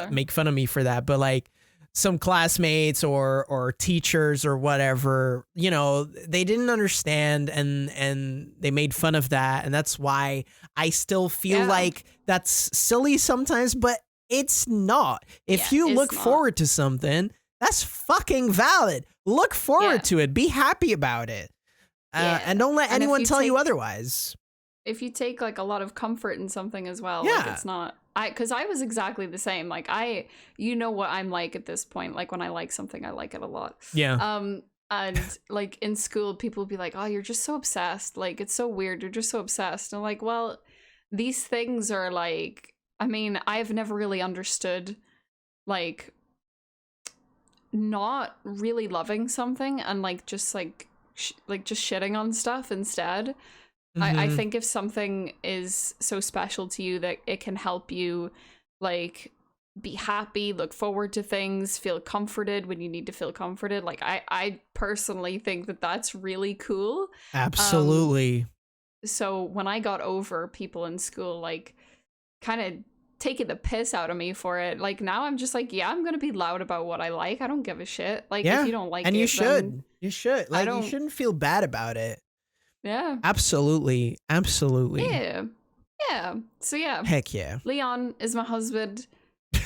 make fun of me for that. But, like, some classmates or teachers or whatever, you know, they didn't understand and they made fun of that. And that's why I still feel like that's silly sometimes, but it's not. If you look forward to something, that's fucking valid. Look forward to it. Be happy about it. And don't let anyone tell you otherwise. If you take like a lot of comfort in something as well, like, it's not, because I was exactly the same. Like, you know what I'm like at this point. Like, when I like something, I like it a lot. Yeah. And like in school, people would be like, "Oh, you're just so obsessed. Like, it's so weird. You're just so obsessed." And I'm like, well, these things are like, I mean, I've never really understood like not really loving something and like just like just shitting on stuff instead. I think if something is so special to you that it can help you like be happy, look forward to things, feel comforted when you need to feel comforted, like I personally think that that's really cool. Absolutely. So when I got over people in school like kind of taking the piss out of me for it. Like now I'm just like, yeah, I'm gonna be loud about what I like. I don't give a shit. Like if you don't like and it, you should. then You should. Like you shouldn't feel bad about it. yeah. Absolutely. Absolutely. Yeah. Yeah. So yeah. Heck yeah. Leon is my husband.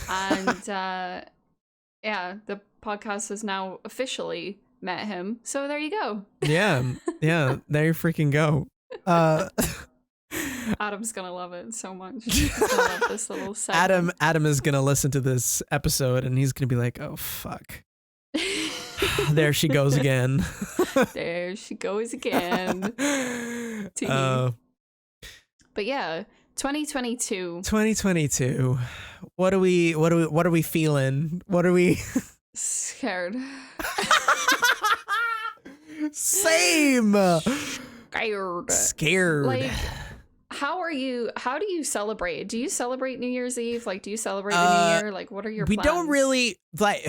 And yeah, the podcast has now officially met him. So there you go. Yeah. Yeah. There you freaking go. Adam's gonna love it so much. He's gonna love this little segment. Adam is gonna listen to this episode and he's gonna be like, oh fuck. There she goes again. There she goes again. But yeah, 2022. 2022. What are we feeling? What are we Scared. Same. Scared. Like, how do you celebrate? Do you celebrate New Year's Eve? Like, do you celebrate the New Year? Like, what are your plans? We don't really, like,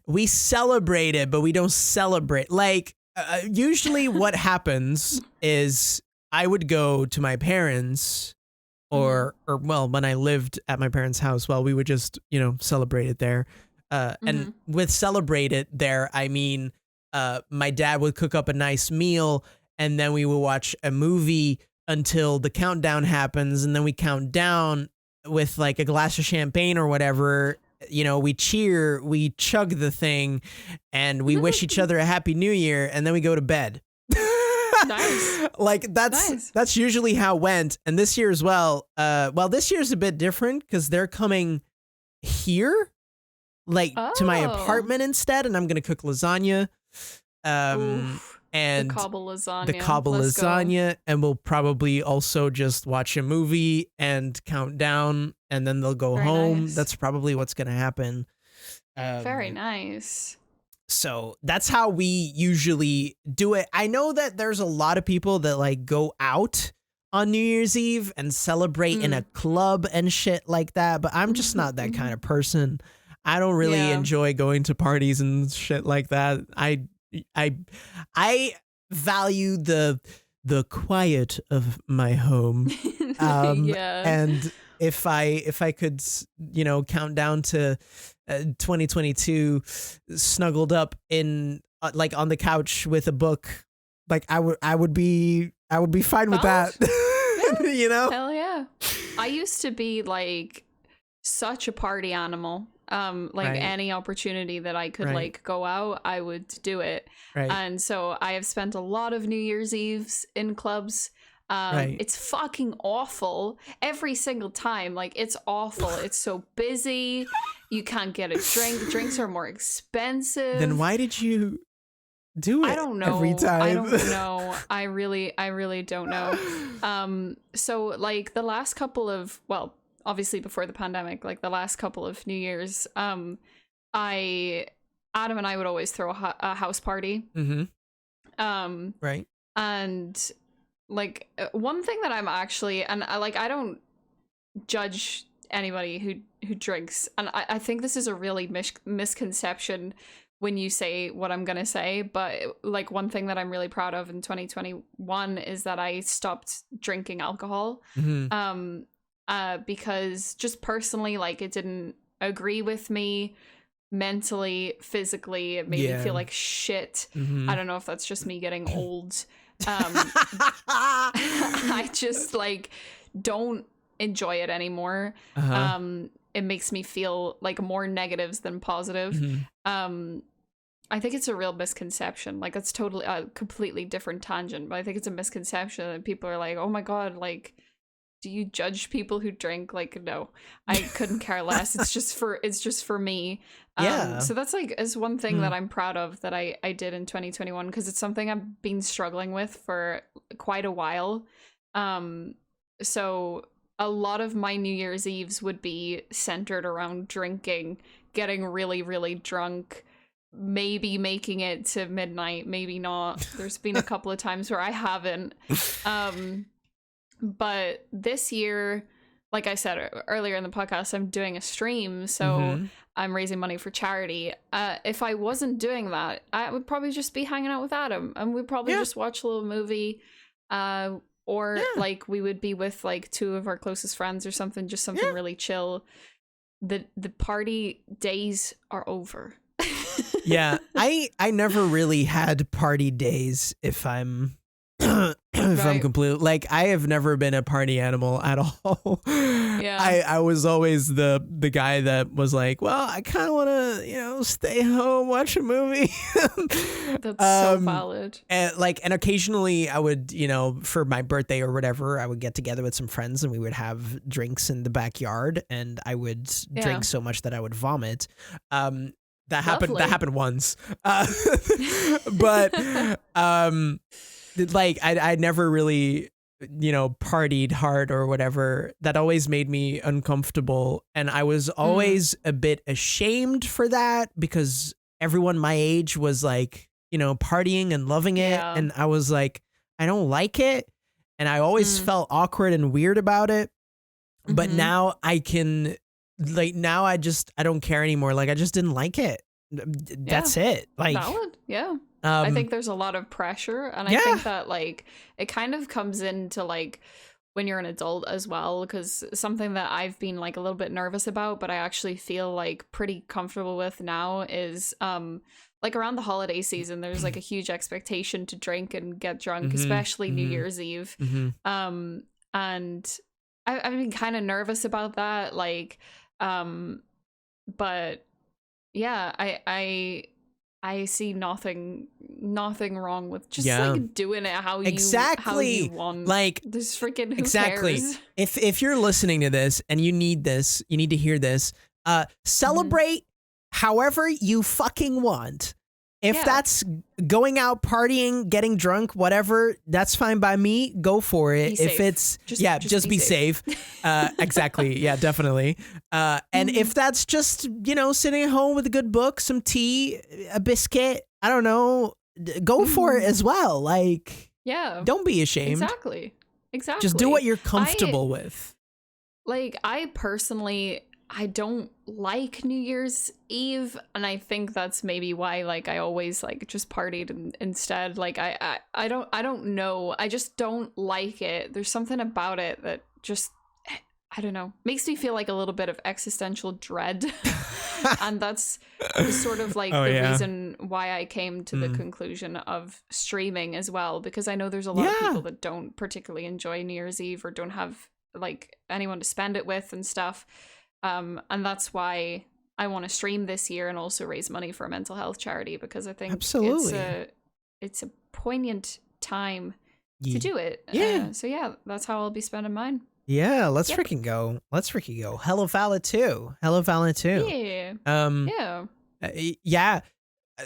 we celebrate it, but we don't celebrate. Like, usually what happens is I would go to my parents or well, when I lived at my parents' house, well, we would just, celebrate it there. And with celebrate it there, I mean, my dad would cook up a nice meal and then we would watch a movie until the countdown happens. And then we count down with like a glass of champagne or whatever. We cheer, we chug the thing and we wish each other a happy new year. And then we go to bed. Nice. Like that's usually how it went. And this year as well. This year's a bit different because they're coming here, like to my apartment instead, and I'm gonna cook lasagna. And the Cobble lasagna. And we'll probably also just watch a movie and count down, and then they'll go home. Nice. That's probably what's gonna happen. Very nice. So that's how we usually do it. I know that there's a lot of people that like go out on New Year's Eve and celebrate in a club and shit like that, but I'm just not that kind of person. I don't really enjoy going to parties and shit like that. I value the quiet of my home. And if I could, count down to 2022 snuggled up in like on the couch with a book, like I would be fine with that. Hell yeah. I used to be like such a party animal. Any opportunity that I could like go out, I would do it. And so I have spent a lot of New Year's Eves in clubs. It's fucking awful every single time. Like, it's awful. It's so busy. You can't get a drink. Drinks are more expensive. Then why did you do it? I don't know. Every time. I don't know. I really don't know. So like the last couple of, well, obviously before the pandemic, like the last couple of New Year's, Adam and I would always throw a house party. And like one thing that I'm actually, and I don't judge anybody who drinks, and I think this is a really misconception when you say what I'm gonna say, but like one thing that I'm really proud of in 2021 is that I stopped drinking alcohol. Because just personally, like, it didn't agree with me mentally, physically. It made me feel like shit. I don't know if that's just me getting old. I just like don't enjoy it anymore. It makes me feel like more negatives than positive. I think it's a real misconception. Like, it's totally a completely different tangent, but I think it's a misconception that people are like, oh my god, like, do you judge people who drink? Like, no, I couldn't care less. It's just for me. So that's like is one thing that I'm proud of that I did in 2021, because it's something I've been struggling with for quite a while. So a lot of my New Year's Eves would be centered around drinking, getting really, really drunk, maybe making it to midnight, maybe not. There's been a couple of times where I haven't. But this year, like I said earlier in the podcast, I'm doing a stream, so I'm raising money for charity. If I wasn't doing that, I would probably just be hanging out with Adam, and we'd probably just watch a little movie. or like we would be with like two of our closest friends or something, just something really chill. The party days are over. Yeah, I never really had party days if I'm if I'm completely, like, I have never been a party animal at all. Yeah. I was always the guy that was like, well, I kind of want to, stay home, watch a movie. That's so valid. And occasionally I would, for my birthday or whatever, I would get together with some friends and we would have drinks in the backyard, and I would drink so much that I would vomit. That happened once. But like I never really partied hard or whatever. That always made me uncomfortable, and I was always a bit ashamed for that because everyone my age was like partying and loving it, and I was like, I don't like it, and I always felt awkward and weird about it. But now I can, like, now I don't care anymore. Like, I just didn't like it. That's it. Like, valid. Yeah. I think there's a lot of pressure, and I think that like it kind of comes into like when you're an adult as well, because something that I've been like a little bit nervous about, but I actually feel like pretty comfortable with now is like around the holiday season, there's like a huge expectation to drink and get drunk, especially New Year's Eve. And I've been kind of nervous about that, like, but yeah, I see nothing wrong with just like doing it how you want. Like, this freaking who cares? If you're listening to this and you need to hear this, celebrate however you fucking want. If that's going out partying, getting drunk, whatever, that's fine by me. Go for it. If it's just be safe. Exactly. Yeah, definitely. And if that's just, sitting at home with a good book, some tea, a biscuit, I don't know, go for it as well. Like, don't be ashamed. Exactly. Just do what you're comfortable with. Like, I personally, I don't like New Year's Eve, and I think that's maybe why like I always like just partied instead. Like I don't know. I just don't like it. There's something about it that just, I don't know, makes me feel like a little bit of existential dread. And that's sort of like reason why I came to the conclusion of streaming as well, because I know there's a lot of people that don't particularly enjoy New Year's Eve or don't have like anyone to spend it with and stuff. And that's why I want to stream this year and also raise money for a mental health charity, because I think it's a poignant time to do it. So yeah, that's how I'll be spending mine. Yeah, let's freaking go. Hello Valid too. Yeah.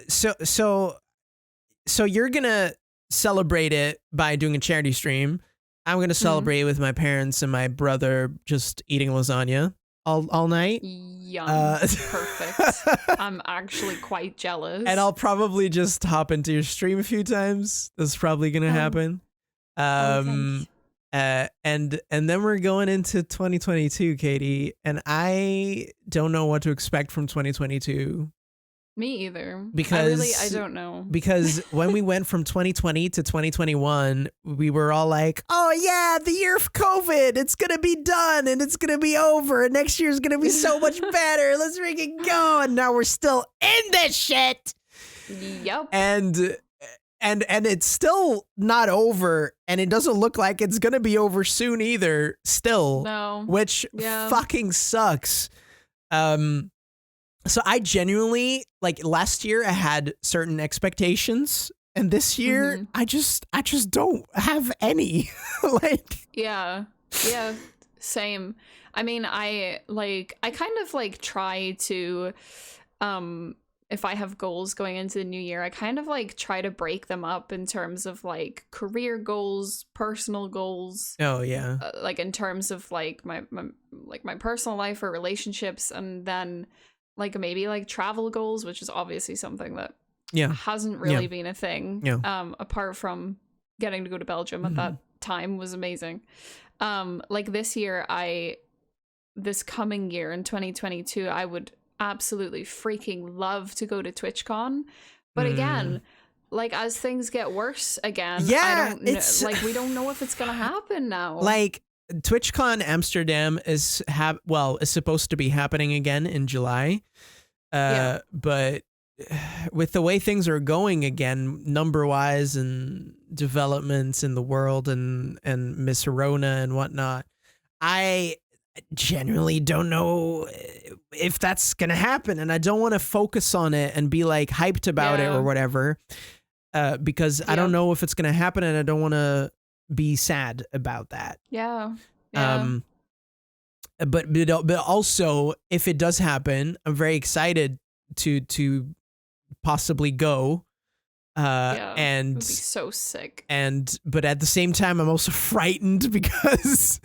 So you're gonna celebrate it by doing a charity stream. I'm gonna celebrate with my parents and my brother just eating lasagna all night. Yum. Perfect. I'm actually quite jealous. And I'll probably just hop into your stream a few times. That's probably gonna happen. And then we're going into 2022, Katie, and I don't know what to expect from 2022. Me either. Because I don't know. Because when we went from 2020 to 2021, we were all like, oh yeah, the year of COVID, it's going to be done and it's going to be over and next year's going to be so much better. Let's freaking go. And now we're still in this shit. Yep. And it's still not over, and it doesn't look like it's going to be over soon either still. No. Which fucking sucks. So I genuinely, like, last year I had certain expectations, and this year I just don't have any. Like, yeah, same. I mean, I kind of like try to, if I have goals going into the new year, I kind of like try to break them up in terms of like career goals, personal goals. Oh yeah. Like in terms of like my personal life or relationships, and then like maybe like travel goals, which is obviously something that hasn't really been a thing. Apart from getting to go to Belgium at that time was amazing. Like this coming year in 2022, I would absolutely freaking love to go to TwitchCon, but again, like as things get worse again, Yeah, I don't know, it's like we don't know if it's gonna happen now. like TwitchCon Amsterdam is supposed to be happening again in July. But with the way things are going again, number wise and developments in the world and Miss Rona and whatnot, I genuinely don't know if that's gonna happen, and I don't want to focus on it and be like hyped about it or whatever, because I don't know if it's gonna happen, and I don't want to be sad about that. But also, if it does happen, I'm very excited to possibly go. And it would be so sick. But at the same time, I'm also frightened because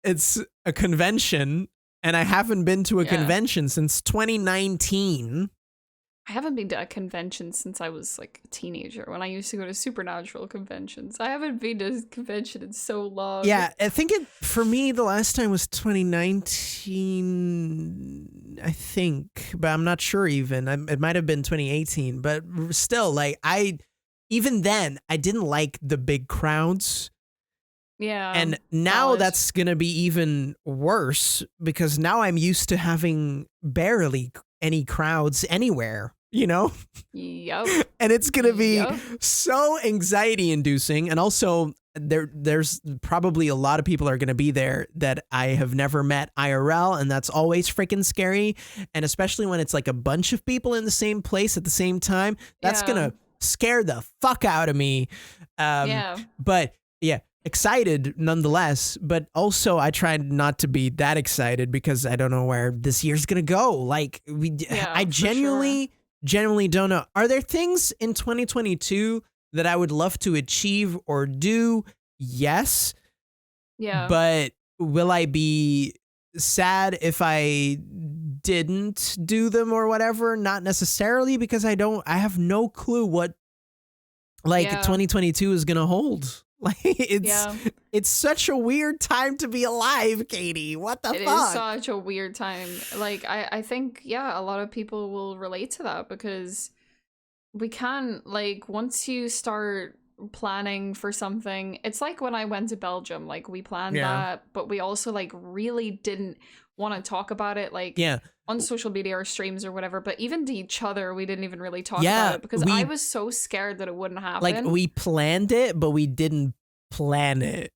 it's a convention, and I haven't been to a convention since 2019. I haven't been to a convention since I was like a teenager when I used to go to supernatural conventions. I haven't been to a convention in so long. Yeah, I think for me, the last time was 2019, I think, but I'm not sure even. It might have been 2018, but still, like, even then, I didn't like the big crowds. Yeah. And now that's going to be even worse because now I'm used to having barely any crowds anywhere. Yep. And it's gonna be so anxiety inducing, and also there's probably a lot of people are gonna be there that I have never met IRL, and that's always freaking scary, and especially when it's like a bunch of people in the same place at the same time, that's gonna scare the fuck out of me. But yeah, excited nonetheless, but also I tried not to be that excited because I don't know where this year's gonna go. Like I genuinely don't know. Are there things in 2022 that I would love to achieve or do? Yes. Yeah. But will I be sad if I didn't do them or whatever? Not necessarily, because I have no clue what 2022 is gonna hold. Like it's such a weird time to be alive, Katie. What the fuck? It is such a weird time. Like I think a lot of people will relate to that because we can, like, once you start planning for something, it's like when I went to Belgium, like we planned that, but we also like really didn't want to talk about it on social media or streams or whatever, but even to each other we didn't even really talk about it because I was so scared that it wouldn't happen. Like we planned it, but we didn't plan it.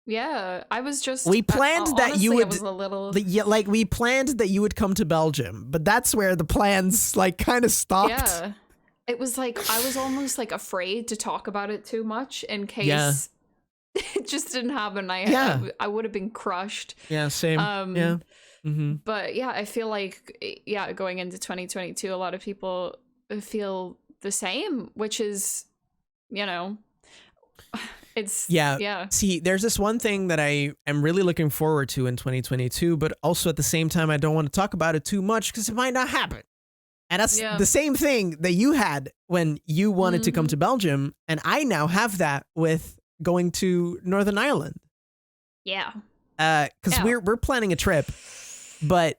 Yeah, I was just we planned that you would I was a little we planned that you would come to Belgium, but that's where the plans like kind of stopped. Yeah, it was like I was almost like afraid to talk about it too much in case it just didn't happen. I would have been crushed. Yeah, same. But yeah, I feel like going into 2022, a lot of people feel the same, which is, it's See, there's this one thing that I am really looking forward to in 2022, but also at the same time, I don't want to talk about it too much because it might not happen. And that's the same thing that you had when you wanted to come to Belgium, and I now have that with going to Northern Ireland. Yeah. Because we're planning a trip, but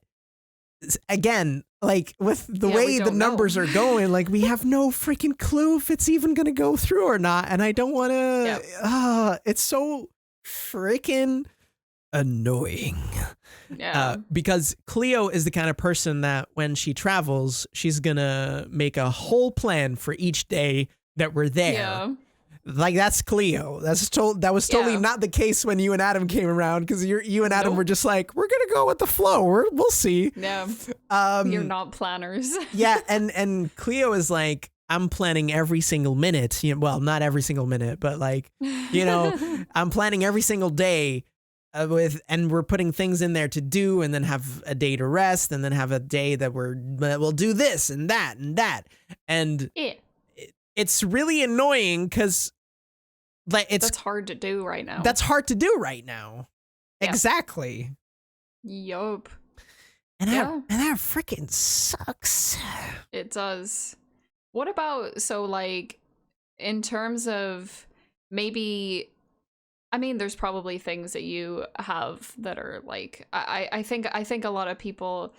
again, like with the way the numbers are going, like we have no freaking clue if it's even gonna go through or not, and I don't want to. It's so freaking annoying. Because Cleo is the kind of person that when she travels, she's gonna make a whole plan for each day that we're there. Yeah. Like that's Cleo. That was totally not the case when you and Adam came around, because you and Adam were just like, we're gonna go with the flow. We'll see. Yeah. You're not planners. Yeah, and Cleo is like, I'm planning every single minute. Well, not every single minute, but like, I'm planning every single day and we're putting things in there to do, and then have a day to rest, and then have a day that we'll do this and that and that. And it's really annoying because that's hard to do right now. That's hard to do right now. Yeah. Exactly. Yup. And that freaking sucks. It does. What about, so like, in terms of maybe, I mean, there's probably things that you have that are like, I think a lot of people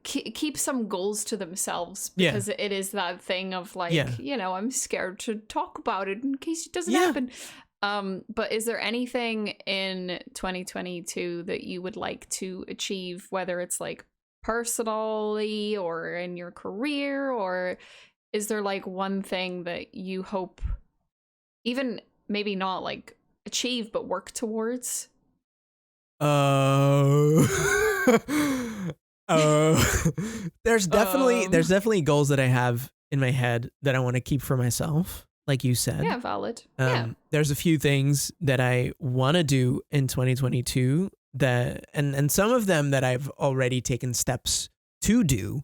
keep some goals to themselves, Yeah. because it is that thing of like, Yeah. I'm scared to talk about it in case it doesn't Yeah. happen. But is there anything in 2022 that you would like to achieve, whether it's like personally or in your career, or is there like one thing that you hope, even maybe not like achieve, but work towards? There's definitely goals that I have in my head that I want to keep for myself, like you said. Yeah, valid. There's a few things that I want to do in 2022 that, and some of them that I've already taken steps to do,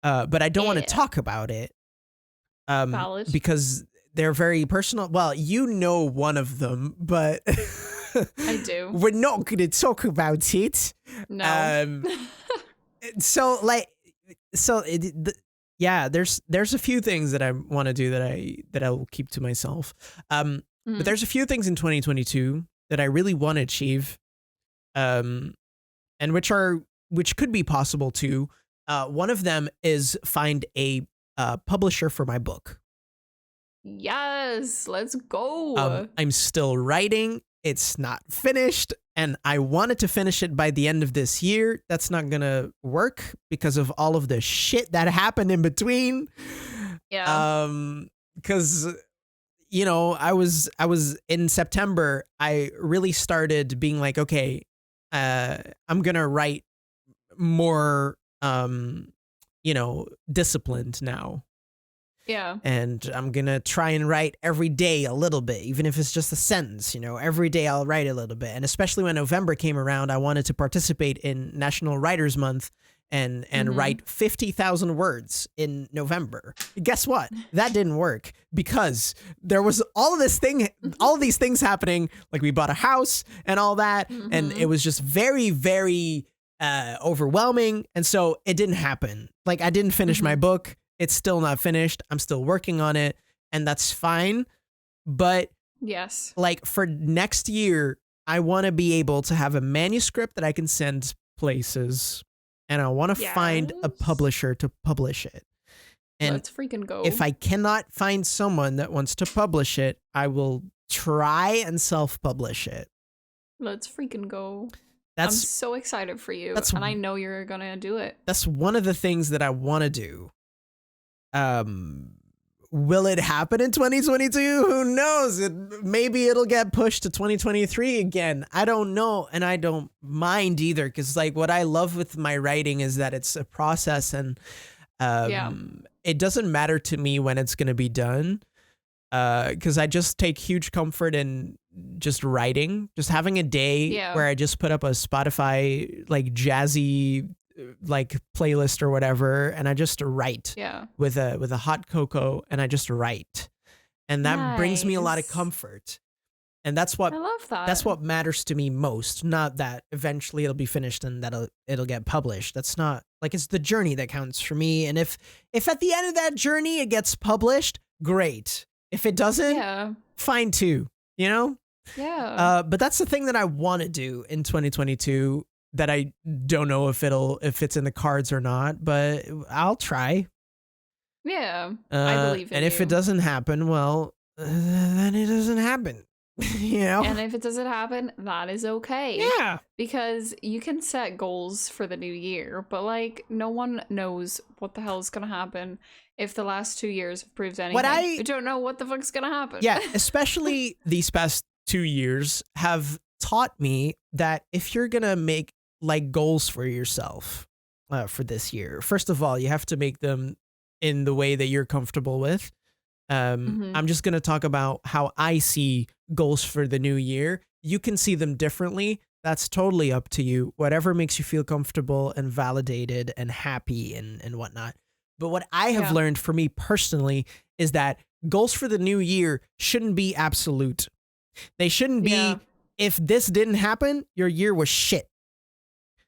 but I don't want to talk about it. Valid. Because they're very personal. Well, you know one of them, but I do. We're not going to talk about it. No. There's a few things that I want to do that I will keep to myself. But there's a few things in 2022 that I really want to achieve, and which could be possible too. One of them is find a publisher for my book. Yes, let's go. I'm still writing. It's not finished, and I wanted to finish it by the end of this year. That's not gonna work because of all of the shit that happened in between. Yeah. Because I was in September. I really started being like, okay, I'm gonna write more, disciplined now. Yeah. And I'm going to try and write every day a little bit, even if it's just a sentence, every day I'll write a little bit. And especially when November came around, I wanted to participate in National Writers Month and write 50,000 words in November. Guess what? That didn't work because there was all of these things happening. Like we bought a house and all that. And it was just very, very overwhelming. And so it didn't happen. Like I didn't finish my book. It's still not finished. I'm still working on it, and that's fine. But yes, like for next year, I want to be able to have a manuscript that I can send places, and I want to find a publisher to publish it. And let's freaking go. If I cannot find someone that wants to publish it, I will try and self-publish it. Let's freaking go. I'm so excited for you, and I know you're gonna do it. That's one of the things that I want to do. Will it happen in 2022? Who knows? Maybe it'll get pushed to 2023 again. I don't know. And I don't mind either. Cause like what I love with my writing is that it's a process and, it doesn't matter to me when it's going to be done. Cause I just take huge comfort in just writing, just having a day where I just put up a Spotify, like jazzy, like playlist or whatever, and I just write with a hot cocoa, and I just write, and that brings me a lot of comfort, and that's what I love. That's what matters to me most. Not that eventually it'll be finished and that it'll get published. That's not like, it's the journey that counts for me. And if at the end of that journey it gets published, great. If it doesn't, fine too. But that's the thing that I want to do in 2022. That I don't know if it's in the cards or not, but I'll try. Yeah, I believe in and if you. it doesn't happen, well, then it doesn't happen. And if it doesn't happen, that is okay. Yeah. Because you can set goals for the new year, but like no one knows what the hell is gonna happen if the last 2 years have proved anything. I don't know what the fuck's gonna happen. Yeah, especially these past 2 years have taught me that if you're gonna make like goals for yourself for this year, first of all, you have to make them in the way that you're comfortable with. I'm just going to talk about how I see goals for the new year. You can see them differently. That's totally up to you. Whatever makes you feel comfortable and validated and happy and whatnot. But what I have learned for me personally is that goals for the new year shouldn't be absolute. They shouldn't be, if this didn't happen, your year was shit.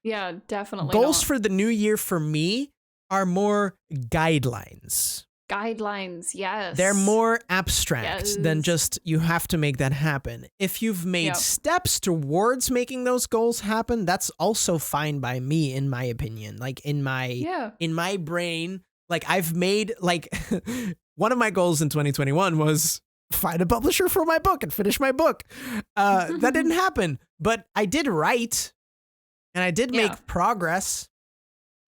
Yeah, definitely. Goals for the new year for me are more guidelines. Guidelines, yes. They're more abstract than Yes. just you have to make that happen. If you've made Yep. steps towards making those goals happen, that's also fine by me, in my opinion. Like in my brain, like I've made like one of my goals in 2021 was find a publisher for my book and finish my book. That didn't happen, but I did write and I did Yeah. make progress.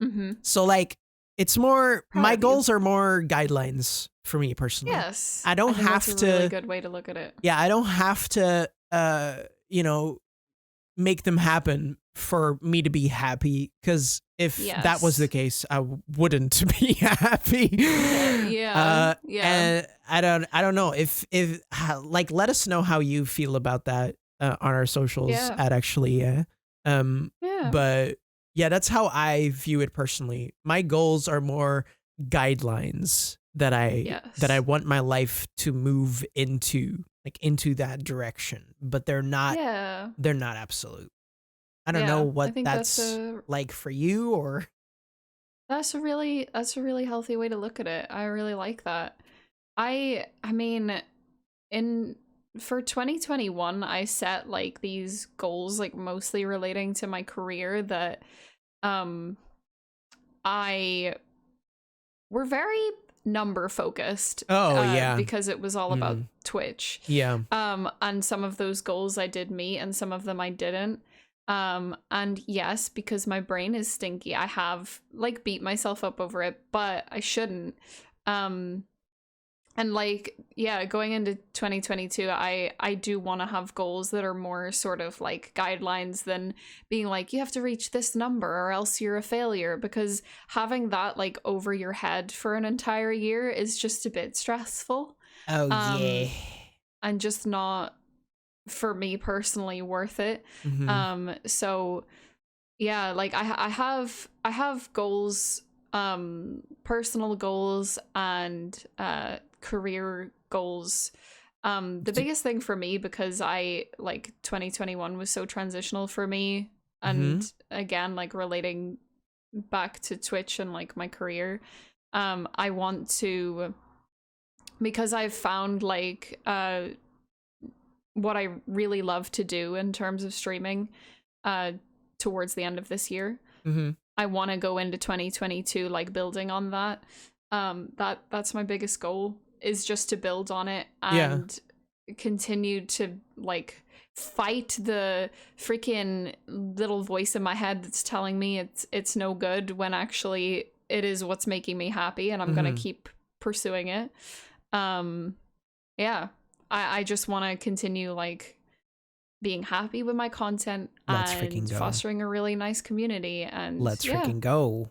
Mm-hmm. So like it's more, Proud my of you. goals are more guidelines for me personally. Yes. I don't think have that's to. a really good way to look at it. Yeah, I don't have to, make them happen for me to be happy. Because if that was Yes. the case, I wouldn't be happy. Yeah. And I don't know if like, let us know how you feel about that on our socials Yeah. at Ackshully. Yeah. Yeah. But yeah, that's how I view it personally. My goals are more guidelines that I want my life to move into, like into that direction, but they're not absolute. I don't know I what think that's a like for you, or that's a really healthy way to look at it. I really like that. I mean, for 2021, I set like these goals, like mostly relating to my career, that I were very number focused. Because it was all about Twitch. Yeah. And some of those goals I did meet and some of them I didn't. And yes, because my brain is stinky, I have like beat myself up over it, but I shouldn't. And like, yeah, going into 2022, I do want to have goals that are more sort of like guidelines than being like, you have to reach this number or else you're a failure, because having that like over your head for an entire year is just a bit stressful. Oh, yeah. And just not, for me personally, worth it. So yeah, like I have goals, personal goals and career goals. The biggest thing for me, because I like 2021 was so transitional for me, and again, like relating back to Twitch and like my career, I want to, because I've found like what I really love to do in terms of streaming towards the end of this year. I want to go into 2022 like building on that. That's my biggest goal, is just to build on it and continue to like fight the freaking little voice in my head that's telling me it's no good, when actually it is what's making me happy, and I'm gonna keep pursuing it. I just want to continue like being happy with my content and fostering a really nice community, and let's freaking go.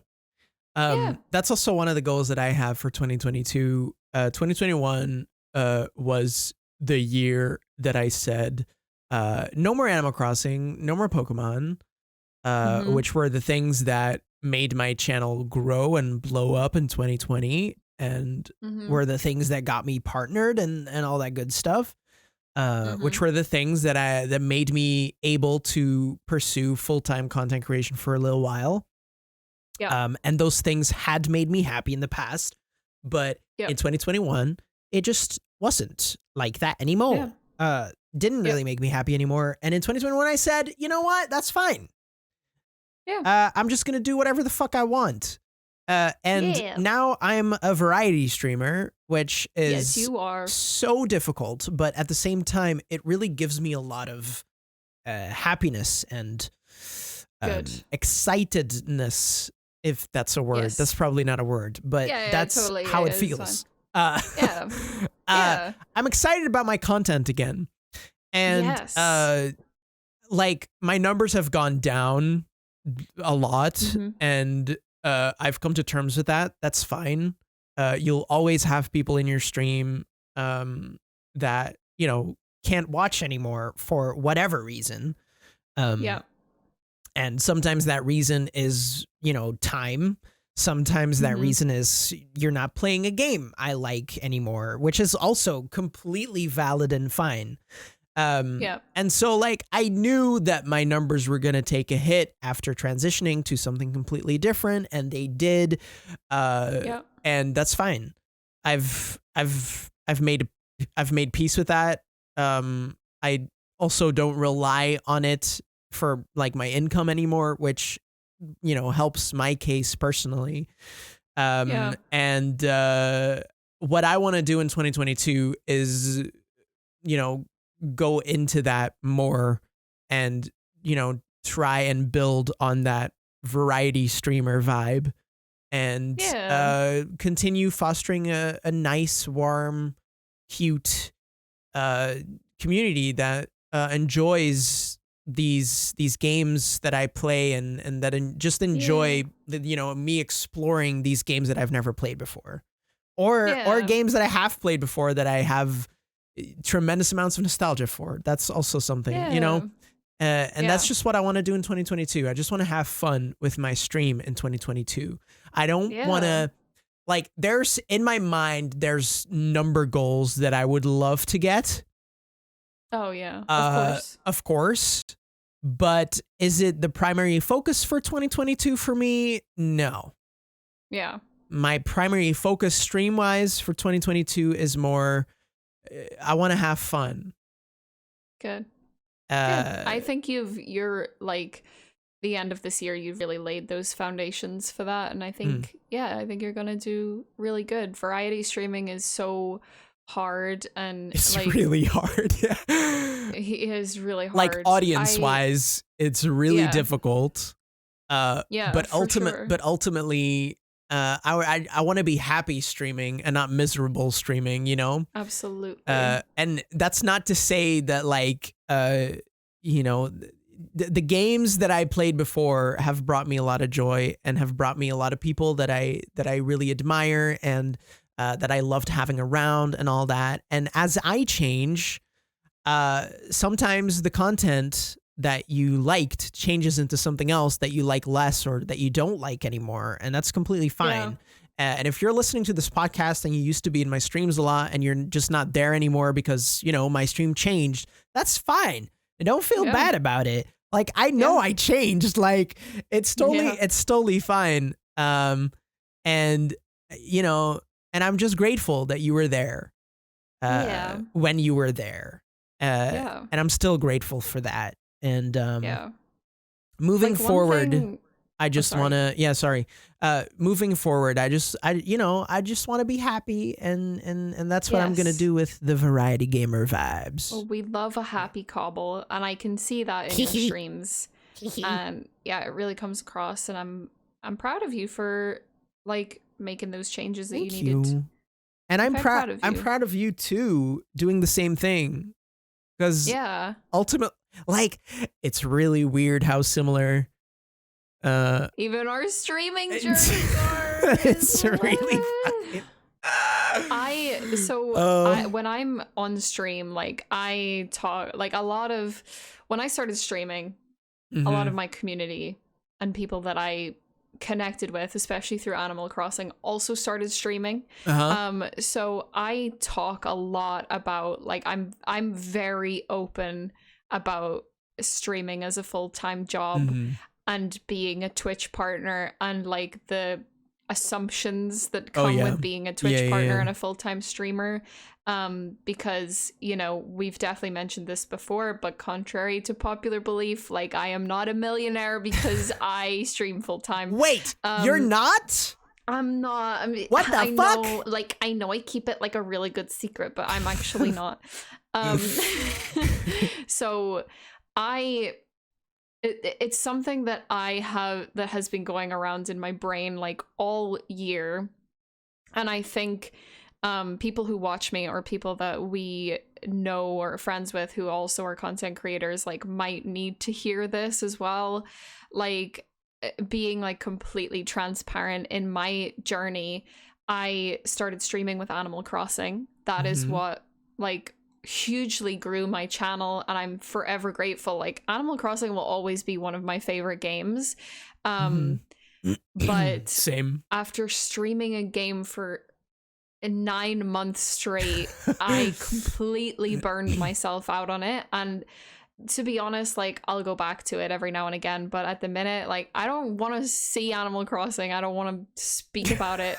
That's also one of the goals that I have for 2022. 2021 was the year that I said no more Animal Crossing, no more Pokemon, which were the things that made my channel grow and blow up in 2020, and were the things that got me partnered and all that good stuff, which were the things that made me able to pursue full-time content creation for a little while. And those things had made me happy in the past, but in 2021, it just wasn't like that anymore. Didn't really make me happy anymore. And in 2021, I said, you know what? That's fine. I'm just going to do whatever the fuck I want. And now I'm a variety streamer, which is you are so difficult, but at the same time, it really gives me a lot of happiness and excitedness, if that's a word. That's probably not a word, but that's totally how it feels. I'm excited about my content again. And like my numbers have gone down a lot, and I've come to terms with that. That's fine. You'll always have people in your stream that, you know, can't watch anymore for whatever reason. And sometimes that reason is, you know, time. Sometimes that reason is you're not playing a game I like anymore, which is also completely valid and fine. And so like I knew that my numbers were going to take a hit after transitioning to something completely different, and they did. And that's fine. I've made peace with that. I also don't rely on it for like my income anymore, which helps my case personally. And what I want to do in 2022 is go into that more and try and build on that variety streamer vibe and continue fostering a nice, warm, cute community that enjoys these games that I play and that just enjoy me exploring these games that I've never played before, or games that I have played before that I have tremendous amounts of nostalgia for. That's also something, and that's just what I want to do in 2022. I just want to have fun with my stream in 2022. I don't want to there's in my mind, there's number goals that I would love to get. Oh yeah, of course. But is it the primary focus for 2022 for me? No. Yeah. My primary focus stream-wise for 2022 is more, I want to have fun. Good. I think you're like the end of this year, you've really laid those foundations for that. And I think, I think you're going to do really good. Variety streaming is so hard and it's really hard. He is really hard. Like audience wise, it's really difficult. But ultimately, I want to be happy streaming and not miserable streaming, Absolutely. And that's not to say that the games that I played before have brought me a lot of joy and have brought me a lot of people that I really admire and that I loved having around and all that. And as I change, sometimes the content that you liked changes into something else that you like less or that you don't like anymore. And that's completely fine. And if you're listening to this podcast and you used to be in my streams a lot and you're just not there anymore because, my stream changed, that's fine. And don't feel bad about it. Like, I know I changed. Like, it's totally fine. And I'm just grateful that you were there when you were there. And I'm still grateful for that. And moving forward, I just want to, moving forward, I just want to be happy. And that's what I'm going to do with the Variety Gamer vibes. Well, we love a happy Cobble, and I can see that in your streams. And it really comes across, and I'm proud of you for making those changes that you needed. And I'm proud of you too, doing the same thing. Because ultimately, it's really weird how similar even our streaming journeys are. It's really fucking when I'm on stream, I talk when I started streaming, a lot of my community and people that I connected with, especially through Animal Crossing, also started streaming. So I talk a lot about I'm very open about streaming as a full-time job and being a Twitch partner and the assumptions that come with being a Twitch partner and a full-time streamer. Because we've definitely mentioned this before, but contrary to popular belief, I am not a millionaire because I stream full-time. Wait, you're not? I'm not. I mean, what the fuck? I know I keep it a really good secret, but I'm actually not. So it's something that that has been going around in my brain all year. And I think people who watch me or people that we know or are friends with who also are content creators might need to hear this as well. Being completely transparent in my journey, I started streaming with Animal Crossing. That is what hugely grew my channel, and I'm forever grateful. Animal Crossing will always be one of my favorite games. But same. After streaming a game for 9 months straight, I completely burned myself out on it. And to be honest, I'll go back to it every now and again, but at the minute, I don't want to see Animal Crossing. I don't want to speak about it.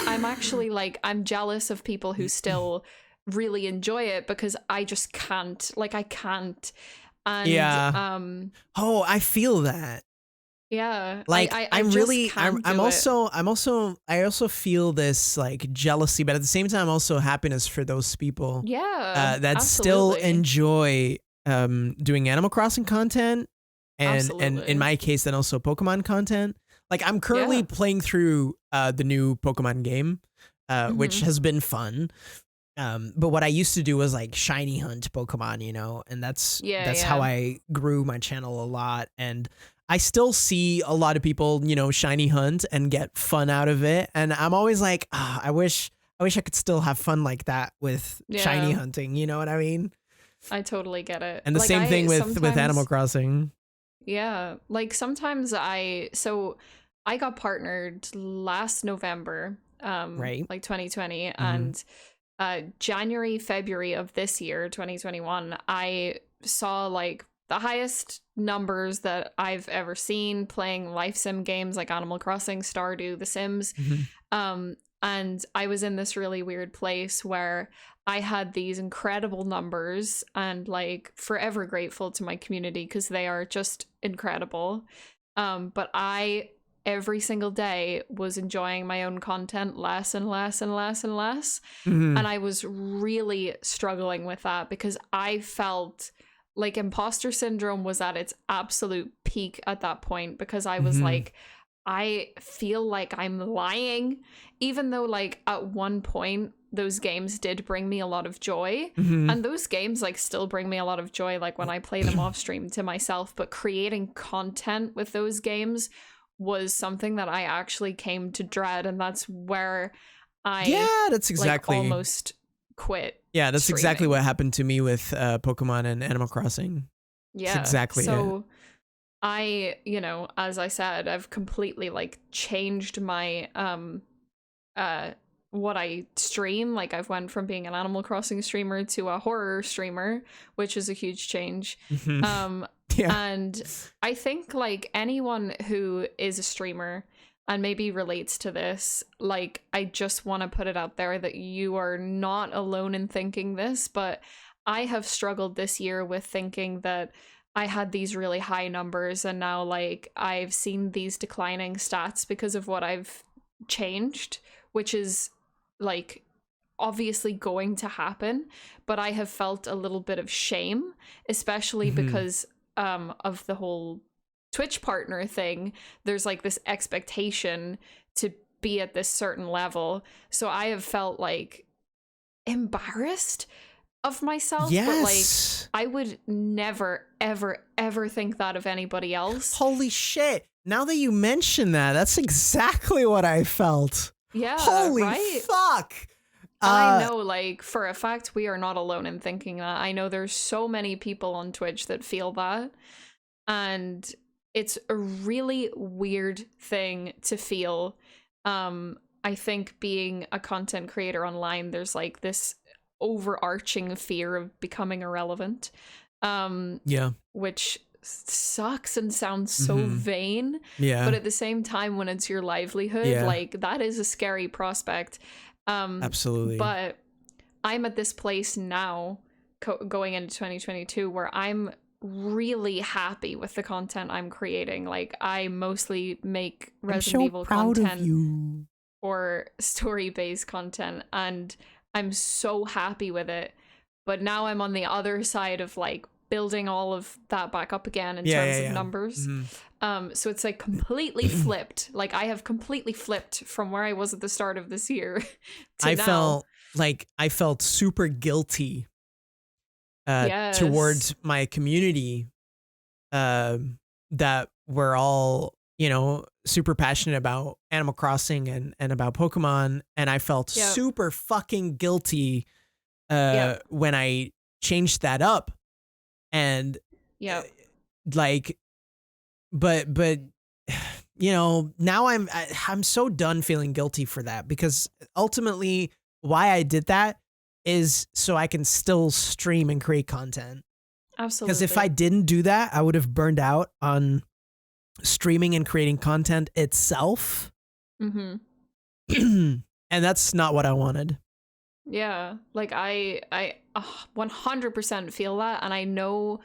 I'm actually like, I'm jealous of people who still really enjoy it because I just can't. Like, I can't. And Yeah. Oh, I feel that. yeah, Like I I'm just really can't I'm do also I also feel this like jealousy, but at the same time also happiness for those people Yeah, that still absolutely. enjoy doing Animal Crossing content and in Absolutely. my case then also Pokemon content. Like I'm currently Yeah. playing through the new Pokemon game, which Hmm. has been fun. But what I used to do was like shiny hunt Pokemon, and Yeah, that's how yeah. I grew my channel a lot. And I still see a lot of people, shiny hunt and get fun out of it. And I'm always like, I wish I could still have fun like that with shiny Yeah, hunting. You know what I mean? I totally get it. And the Like, same thing I with Animal sometimes, Crossing, yeah, like sometimes so I got partnered last November, right? like 2020, Hmm. and January, February of this year, 2021, I saw like the highest numbers that I've ever seen playing life sim games like Animal Crossing, Stardew, The Sims. Hmm. And I was in this really weird place where I had these incredible numbers and like forever grateful to my community because they are just incredible. But I every single day was enjoying my own content less and less and less and less. Hmm. And I was really struggling with that because I felt like imposter syndrome was at its absolute peak at that point because I was Hmm. like, I feel like I'm lying, even though, like, at one point, those games did bring me a lot of joy. Hmm. And those games, like, still bring me a lot of joy, like, when I play them off stream to myself. But creating content with those games was something that I actually came to dread. And that's where I, Yeah, that's like, exactly. almost quit Yeah, that's exactly streaming. what happened to me with Pokemon and Animal Crossing. It's Yeah. exactly it. So as I said, I've completely like changed my uh what I stream. Like I've went from being an Animal Crossing streamer to a horror streamer, which is a huge change. Hmm. Um Yeah. and I think like anyone who is a streamer and maybe relates to this, like I just want to put it out there that you are not alone in thinking this, but I have struggled this year with thinking that I had these really high numbers and now like I've seen these declining stats because of what I've changed, which is like obviously going to happen, but I have felt a little bit of shame, especially Hmm. because of the whole Twitch partner thing. There's like this expectation to be at this certain level. So I have felt like embarrassed of myself, but like Yes. I would never, ever, ever think that of anybody else. Holy shit. Now that you mention that, that's exactly what I felt. Yeah, Holy right? fuck. And I Uh know, like, for a fact, we are not alone in thinking that. I know there's so many people on Twitch that feel that. And it's a really weird thing to feel. I think being a content creator online, there's like this overarching fear of becoming irrelevant, yeah. which sucks and sounds so Hmm. vain. But Yeah. at the same time, when it's your livelihood, Yeah. like that is a scary prospect. Absolutely. But I'm at this place now, going into 2022, where I'm really happy with the content I'm creating. Like, I mostly make I'm Resident so Evil proud of content you. or story based content, and I'm so happy with it. But now I'm on the other side of like building all of that back up again in Yeah, terms yeah, of yeah. numbers. Hmm. So it's like completely flipped. Like I have completely flipped from where I was at the start of this year to now. I felt super guilty Yes. towards my community that were all, super passionate about Animal Crossing and about Pokemon. And I felt Yep. super fucking guilty Yep. when I changed that up. And uh, Yep. like, but, now I'm so done feeling guilty for that because ultimately why I did that is so I can still stream and create content. Because if I Absolutely. didn't do that, I would have burned out on streaming and creating content itself. Mm-hmm. and that's not what I wanted. Yeah, like I 100% feel that, and I know,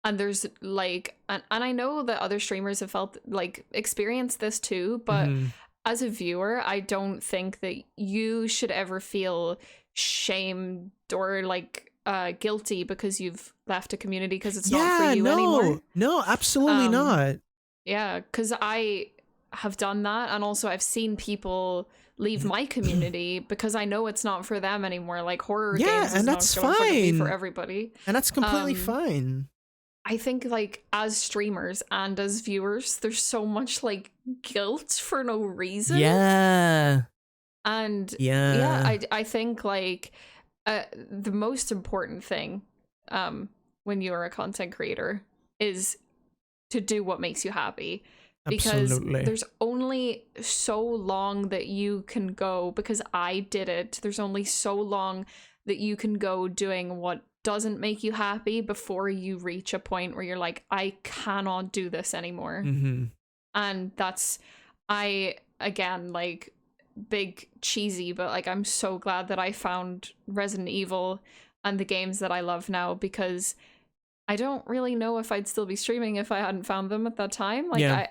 and there's like, and I know that other streamers have felt like experienced this too, but Mhm. as a viewer, I don't think that you should ever feel shamed or like guilty because you've left a community because it's not for you anymore. No, absolutely Um, not. Yeah, because I have done that, and also I've seen people leave my community because I know it's not for them anymore. Like horror Yeah, games is and not that's going to be for fine. everybody. And that's completely Um, fine. I think like as streamers and as viewers, there's so much like guilt for no reason. Yeah. And yeah, Yeah. I think like the most important thing when you're a content creator is to do what makes you happy, because Absolutely. there's only so long that you can go, because I did it, there's only so long that you can go doing what doesn't make you happy before you reach a point where you're like, I cannot do this anymore. Mm-hmm. And that's, I again, like, big cheesy, but like I'm so glad that I found Resident Evil and the games that I love now, because I don't really know if I'd still be streaming if I hadn't found them at that time. Like Yeah.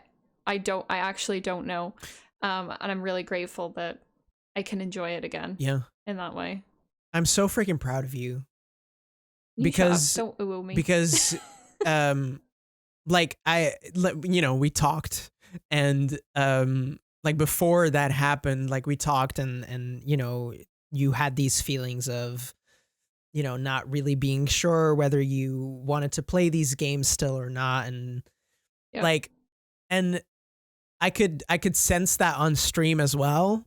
I actually don't know. And I'm really grateful that I can enjoy it again. Yeah. In that way. I'm so freaking proud of you. Because don't ooh me. Because like we talked, and like before that happened, like we talked, and you had these feelings of not really being sure whether you wanted to play these games still or not, and Yep. like, and I could sense that on stream as well.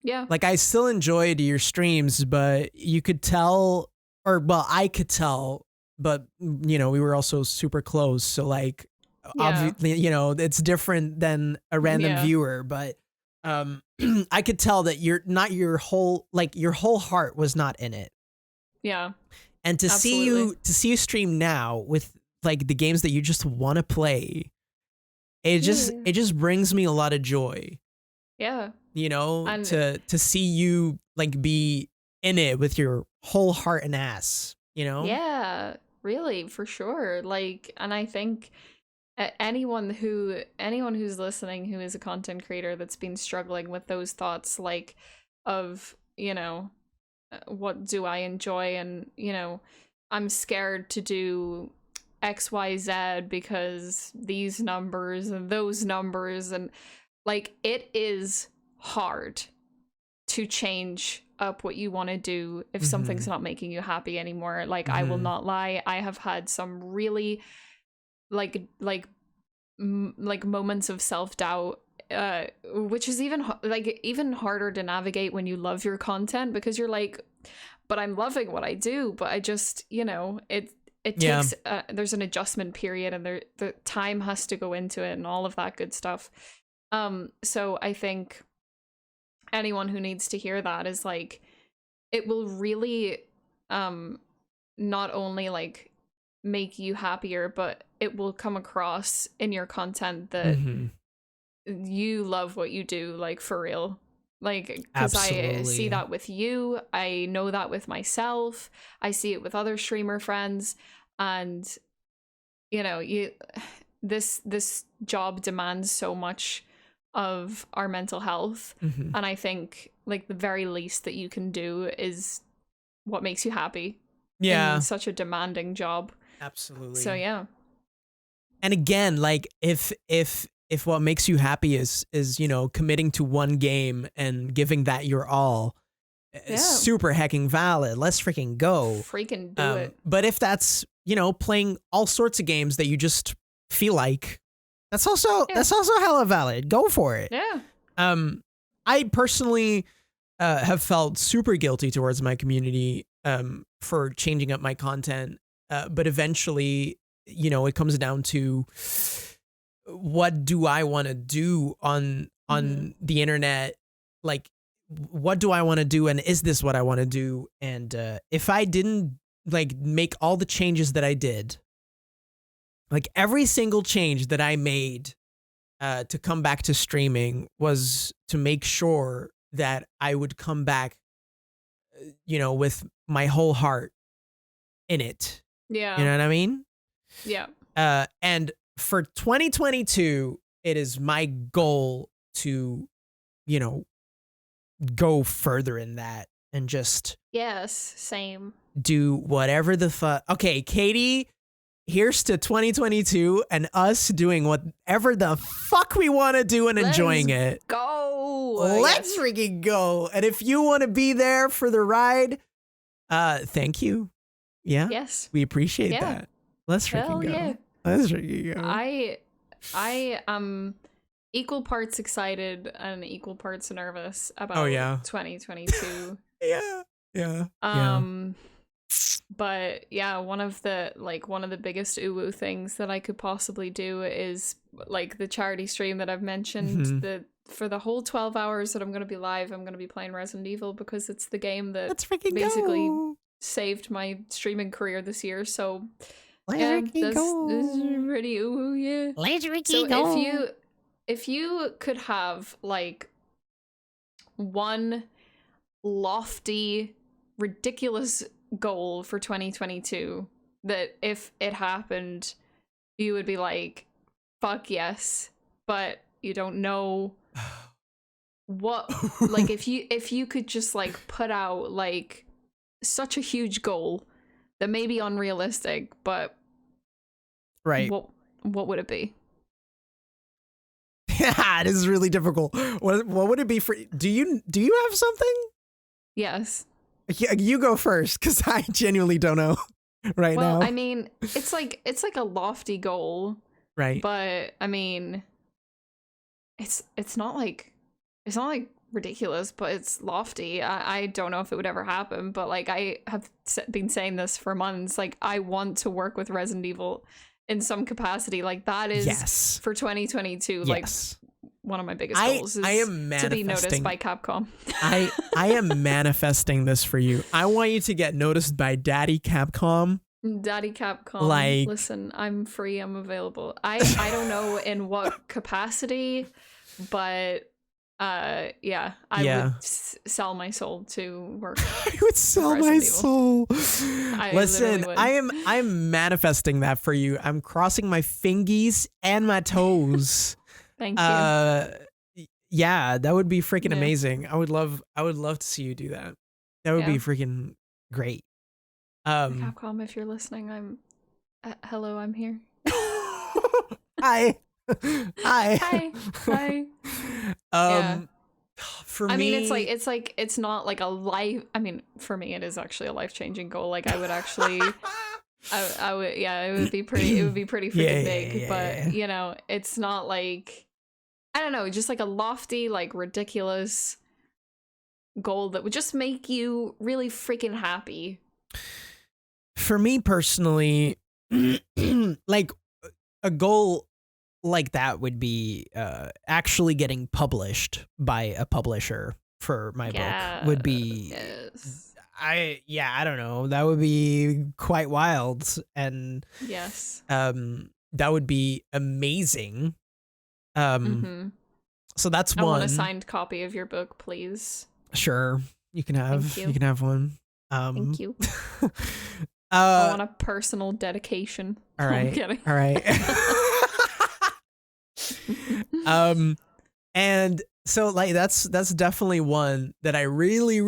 Yeah. Like I still enjoyed your streams, but you could tell, or well, I could tell, but we were also super close, so like obviously it's different than a random viewer, but I could tell that your whole heart was not in it. Yeah. And to see you stream now with like the games that you just want to play, it just brings me a lot of joy. Yeah. And to see you like be in it with your whole heart and ass, Yeah, really, for sure. Like, and I think anyone who's listening who is a content creator that's been struggling with those thoughts, like, of what do I enjoy, and I'm scared to do XYZ because these numbers and those numbers, and like, it is hard to change up what you want to do if something's not making you happy anymore. Like, I will not lie, I have had some really like moments of self-doubt, which is even harder to navigate when you love your content, because you're like, but I'm loving what I do, but I just it takes there's an adjustment period, and the time has to go into it and all of that good stuff. So I think anyone who needs to hear that is like, it will really not only like make you happier, but it will come across in your content that you love what you do, like, for real. Like, because I see that with you, I know that with myself, I see it with other streamer friends, and this job demands so much of our mental health, and I think like the very least that you can do is what makes you happy in such a demanding job. Absolutely. So yeah. And again, like if what makes you happy is committing to one game and giving that your all, super hecking valid. Let's freaking go. Freaking do it. But if that's playing all sorts of games that you just feel like, that's also hella valid. Go for it. Yeah. I personally have felt super guilty towards my community for changing up my content, but eventually, it comes down to, what do I want to do on the internet? Like, what do I want to do, and is this what I want to do? And if I didn't like make all the changes that I did, like every single change that I made to come back to streaming was to make sure that I would come back, with my whole heart in it. Yeah. You know what I mean? Yeah. And for 2022, it is my goal to, go further in that and just Yes, same. do whatever the fuck. Okay, Katie, here's to 2022 and us doing whatever the fuck we want to do and enjoying it. Go. Let's freaking go. And if you want to be there for the ride, thank you. Yeah. Yes. We appreciate that. Let's freaking go. Yeah. Let's freaking go. I am equal parts excited and equal parts nervous about 2022. Yeah. But yeah, one of the biggest uwu things that I could possibly do is like the charity stream that I've mentioned. For the whole 12 hours that I'm going to be live, I'm going to be playing Resident Evil because it's the game that basically saved my streaming career this year. So yeah, this is pretty uwu, yeah. Let's So go. if you could have like one lofty, ridiculous goal for 2022 that if it happened, you would be like, fuck yes, but you don't know what, like if you could just like put out like such a huge goal that may be unrealistic, but right. what would it be? Yeah, this is really difficult. What would it be for? Do you have something? Yes. You go first, because I genuinely don't know now. Well, I mean, it's like a lofty goal, right? But I mean, it's not like ridiculous, but it's lofty. I don't know if it would ever happen, but like I have been saying this for months. Like I want to work with Resident Evil in some capacity. Like that is for 2022. Like one of my biggest goals is to be noticed by Capcom. I am manifesting this for you. I want you to get noticed by Daddy Capcom. Daddy Capcom, like, listen, I'm free, I'm available. I don't know in what capacity, but I would sell my soul to work. I would sell my soul. Listen, would. I'm manifesting that for you. I'm crossing my fingies and my toes. Thank you. Yeah, that would be freaking amazing. I would love to see you do that. That would be freaking great. Capcom, if you're listening, I'm hello, I'm here. Hi. For me, I mean, it's not like a life. I mean, for me, it is actually a life-changing goal. Like I would actually, I would, it would be pretty freaking big. But you know, it's not like, I don't know, just like a lofty, like ridiculous goal that would just make you really freaking happy. For me personally, like a goal like that would be actually getting published by a publisher for my book would be I don't know, that would be quite wild, and that would be amazing. So that's one. I want a signed copy of your book, please. Sure, you can have one. Thank you. I want a personal dedication. All right. I'm kidding. All right. And so like that's definitely one that I really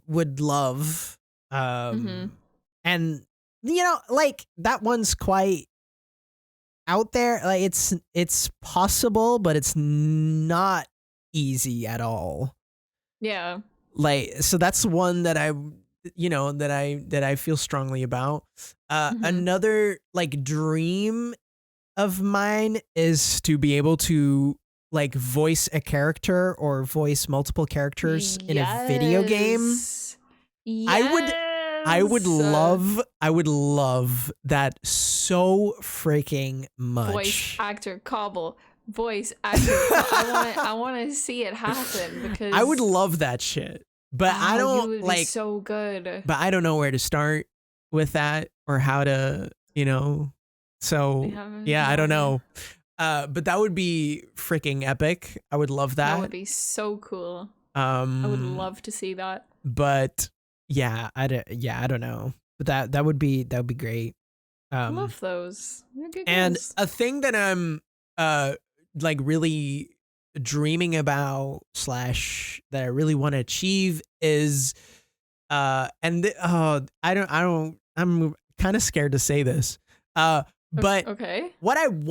would love. And you know, like that one's quite out there. Like it's possible, but it's not easy at all. Yeah. Like, so that's one that I feel strongly about. Another like dream of mine is to be able to like voice a character or voice multiple characters in a video game. I would love that so freaking much. Voice actor Cobble. Voice actor. I want to see it happen because I would love that shit. But I don't you would be so good. But I don't know where to start with that or how to, you know. So yeah, I don't know. But that would be freaking epic. I would love that. That would be so cool. I would love to see that. But yeah, I don't know. But that would be great. I love those. They're good And goals. a thing that I'm like really dreaming about / that I really want to achieve is I'm kind of scared to say this. But Okay. what I would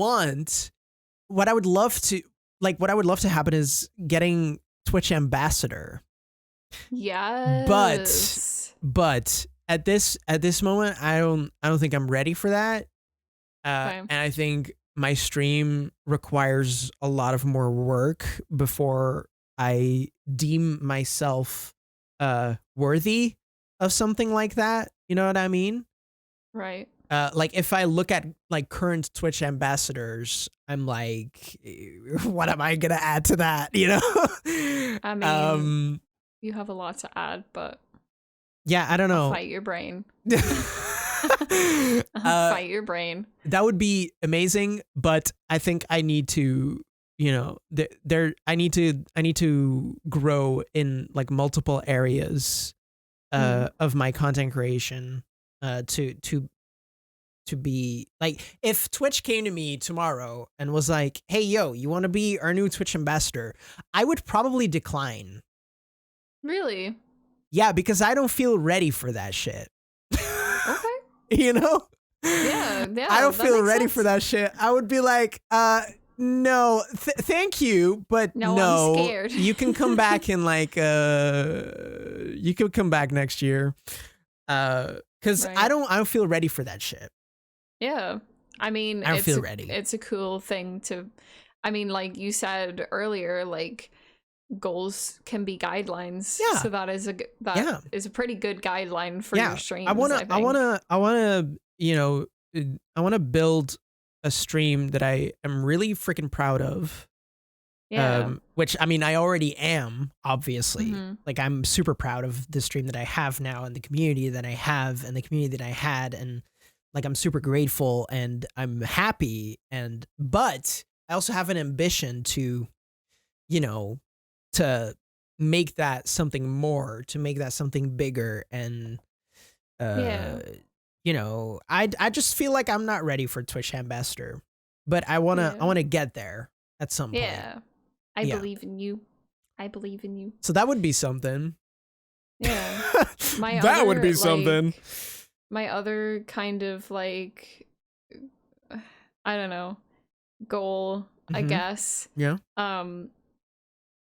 love to happen is getting Twitch ambassador. Yes. But at this moment, I don't think I'm ready for that. Okay. And I think my stream requires a lot of more work before I deem myself worthy of something like that. You know what I mean? Right. Like if I look at like current Twitch ambassadors, I'm like, what am I gonna add to that? You know? I mean, you have a lot to add, but yeah, I don't know. I'll fight your brain. Fight your brain. That would be amazing, but I think I need to, you know, I need to grow in like multiple areas of my content creation to be like, if Twitch came to me tomorrow and was like, hey, yo, you want to be our new Twitch ambassador? I would probably decline. Really? Yeah, because I don't feel ready for that shit. Okay. You know? Yeah. I don't that feel makes ready sense. for that shit. I would be like, no, thank you, but No, no. I'm scared. You can come back in like, you could come back next year. Because Right. I don't feel ready for that shit. Yeah. I mean, I don't feel ready. It's a cool thing to, I mean, like you said earlier, like goals can be guidelines. Yeah. So that is a pretty good guideline for your streams. I wanna, you know, I wanna build a stream that I am really freaking proud of. Yeah. Which I mean, I already am, obviously. Mhm. Like I'm super proud of the stream that I have now and the community that I have and the community that I had, and like I'm super grateful and I'm happy, but I also have an ambition to, you know, to make that something more, to make that something bigger, and Yeah. you know, I just feel like I'm not ready for Twitch ambassador, but I wanna get there at some point. Yeah. I Yeah. believe in you. I believe in you. So that would be something. Yeah. That would be something. My other kind of like, I don't know, goal, I Mhm. guess. Yeah.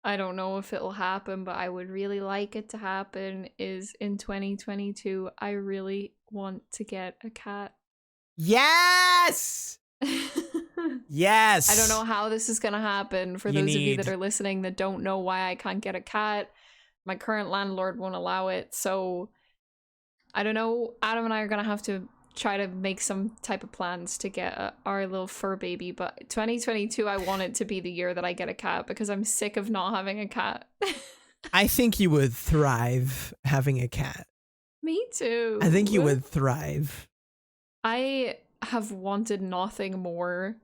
I don't know if it'll happen, but I would really like it to happen, is in 2022, I really want to get a cat. Yes. Yes. I don't know how this is going to happen. For those of you that need- are listening that don't know why I can't get a cat, my current landlord won't allow it. So I don't know. Adam and I are going to have to try to make some type of plans to get our little fur baby. But 2022, I want it to be the year that I get a cat because I'm sick of not having a cat. I think you would thrive having a cat. Me too. I think you would thrive. I have wanted nothing more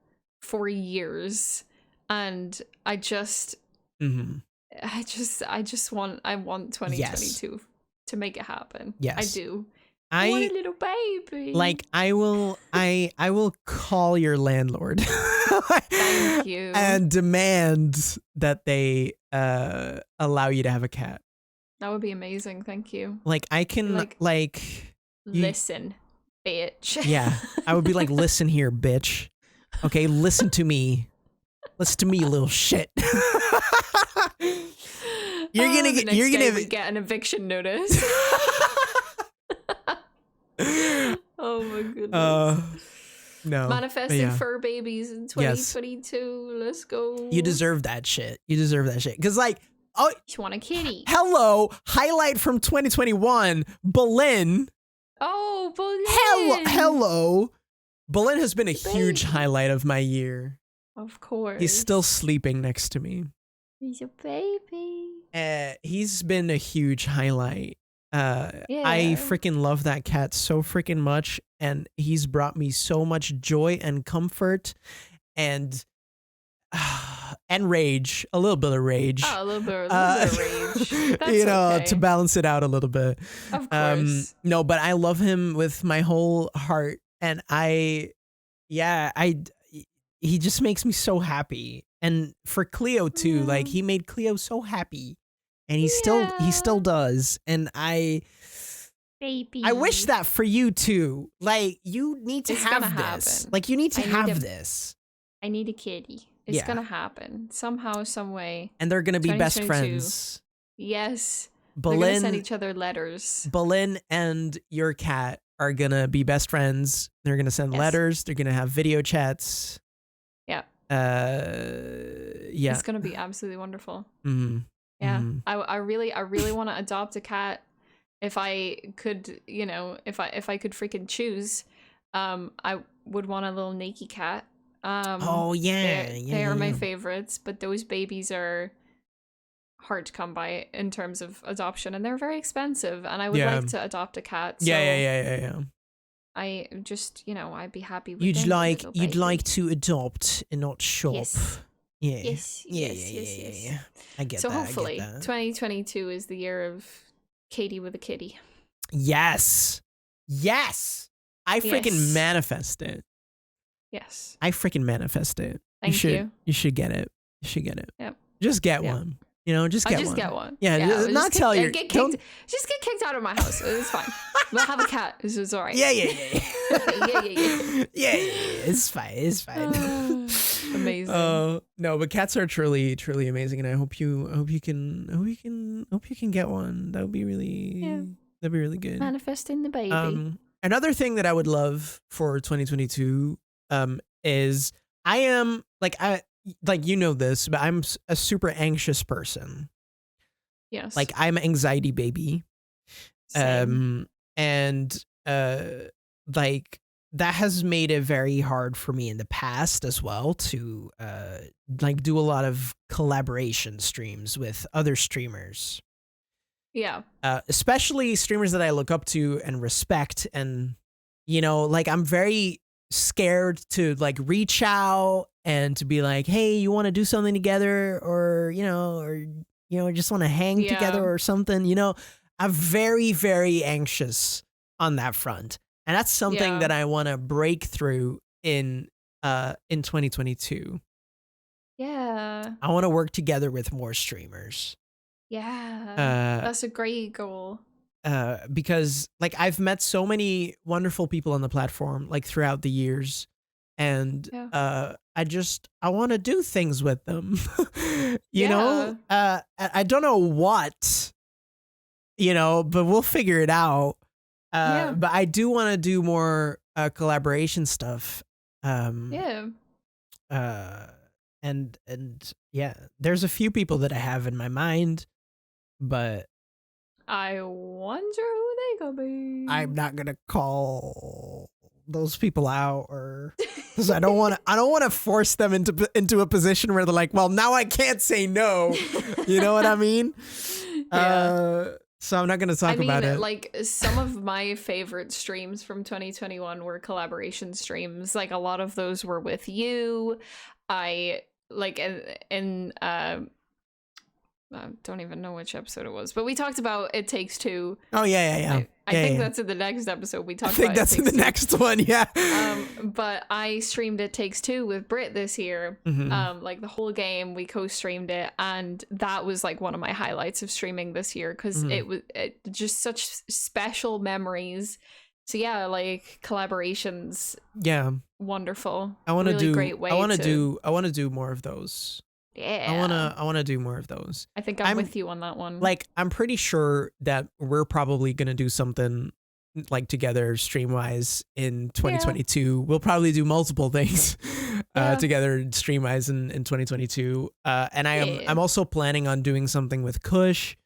for years, and I Mm-hmm. want 2022 to make it happen. Yes. I do. I want a little baby. Like I will call your landlord. Thank you. And demand that they allow you to have a cat. That would be amazing. Thank you. Like I can Like- you- Listen, bitch. yeah, I would be like, listen here, bitch. Okay, listen to me. Listen to me, you little shit. You're gonna the get. next You're day gonna we get an eviction notice. Oh my goodness. No. Manifesting yeah. fur babies in 2022. Let's go. You deserve that shit. You deserve that shit. Cause like, oh, You want a kitty? hello, highlight from 2021, Boleyn. Oh, Boleyn. Hello. Boleyn has been a huge Baby. highlight of my year. Of course. He's still sleeping next to me. He's a baby. He's been a huge highlight. I Yeah. freaking love that cat so freaking much, and he's brought me so much joy and comfort, and and rage, a little bit of rage. Oh, a little bit of rage. That's okay. To balance it out a little bit. Of course. No, but I love him with my whole heart, and he just makes me so happy. And for Cleo too, like he made Cleo so happy, and he still does. And Baby. I wish that for you too. Like you need to It's have gonna this. happen. Like you need to I need have a- this. I need a kitty. It's Yeah. gonna happen somehow, some way. And they're gonna be best 2022. friends. Yes. They're gonna send Boleyn, each other letters. Boleyn and your cat are gonna be best friends. They're gonna send Yes. letters. They're gonna have video chats. Yeah. Yeah. It's gonna be absolutely wonderful. Mhm. Yeah. Mhm. I really want to adopt a cat. If I could, if I could freaking choose, I would want a little naked cat. Oh yeah, They are my favorites, but those babies are hard to come by in terms of adoption, and they're very expensive. And I would Yeah. like to adopt a cat. So Yeah. I just, I'd be happy with You'd any like little baby. to adopt and not shop. Yes. Yeah. Yes, Yeah. yes, yes, yes. Yeah. I get So that. hopefully, I get that. 2022 is the year of Katy with a kitty. Yes. I freaking Yes. manifest it. Yes. I freaking manifest it. Thank you. You should get it. Yep. Just get Yep. one. Just I get just one. get one. Yeah, I'll not just tell kick- your- get don't- kicked. Just get kicked out of my house. It's fine. We'll have a cat. This is all right. Yeah. Yeah. Yeah. It's fine. Amazing. No, but cats are truly amazing, and I hope you can get one. That'd be really good. Manifesting the baby. Another thing that I would love for 2022 is I am like this, but I'm a super anxious person. Yes. Like I'm an anxiety baby. Same. And like that has made it very hard for me in the past as well to like do a lot of collaboration streams with other streamers. Yeah. Especially streamers that I look up to and respect, and like I'm very scared to like reach out and to be like, hey, you want to do something together, or just want to hang Yeah. together or something. I'm very, very anxious on that front, and that's something Yeah. that I want to break through in 2022. Yeah. I want to work together with more streamers. Yeah. That's a great goal. Because like I've met so many wonderful people on the platform like throughout the years, and Yeah. I want to do things with them. Yeah. I don't know what, but we'll figure it out. Yeah. But I do want to do more collaboration stuff. Yeah. And yeah, there's a few people that I have in my mind, but I wonder who they could be. I'm not gonna call those people out, or because I don't want to force them into a position where they're like, well, now I can't say no. You know what I mean? Yeah. So I'm not gonna talk about it. Like some of my favorite streams from 2021 were collaboration streams. Like a lot of those were with you. I like in I don't even know which episode it was, but we talked about It Takes Two. Oh yeah. I think that's in the next episode. We talked. I think about that's It in the Takes Two. next one. Yeah. But I streamed It Takes Two with Brit this year. Mhm. Like the whole game, we co-streamed it, and that was like one of my highlights of streaming this year because it was just such special memories. So yeah, like collaborations, Yeah. wonderful. I want to really do. Great way I want to to- do. I want to do more of those. Yeah. I want to do more of those. I think I'm I'm- with you on that one. Like I'm pretty sure that we're probably gonna do something like together stream wise in 2022. We'll probably do multiple things Yeah. together stream wise in 2022. And Yeah. I'm also planning on doing something with Kush,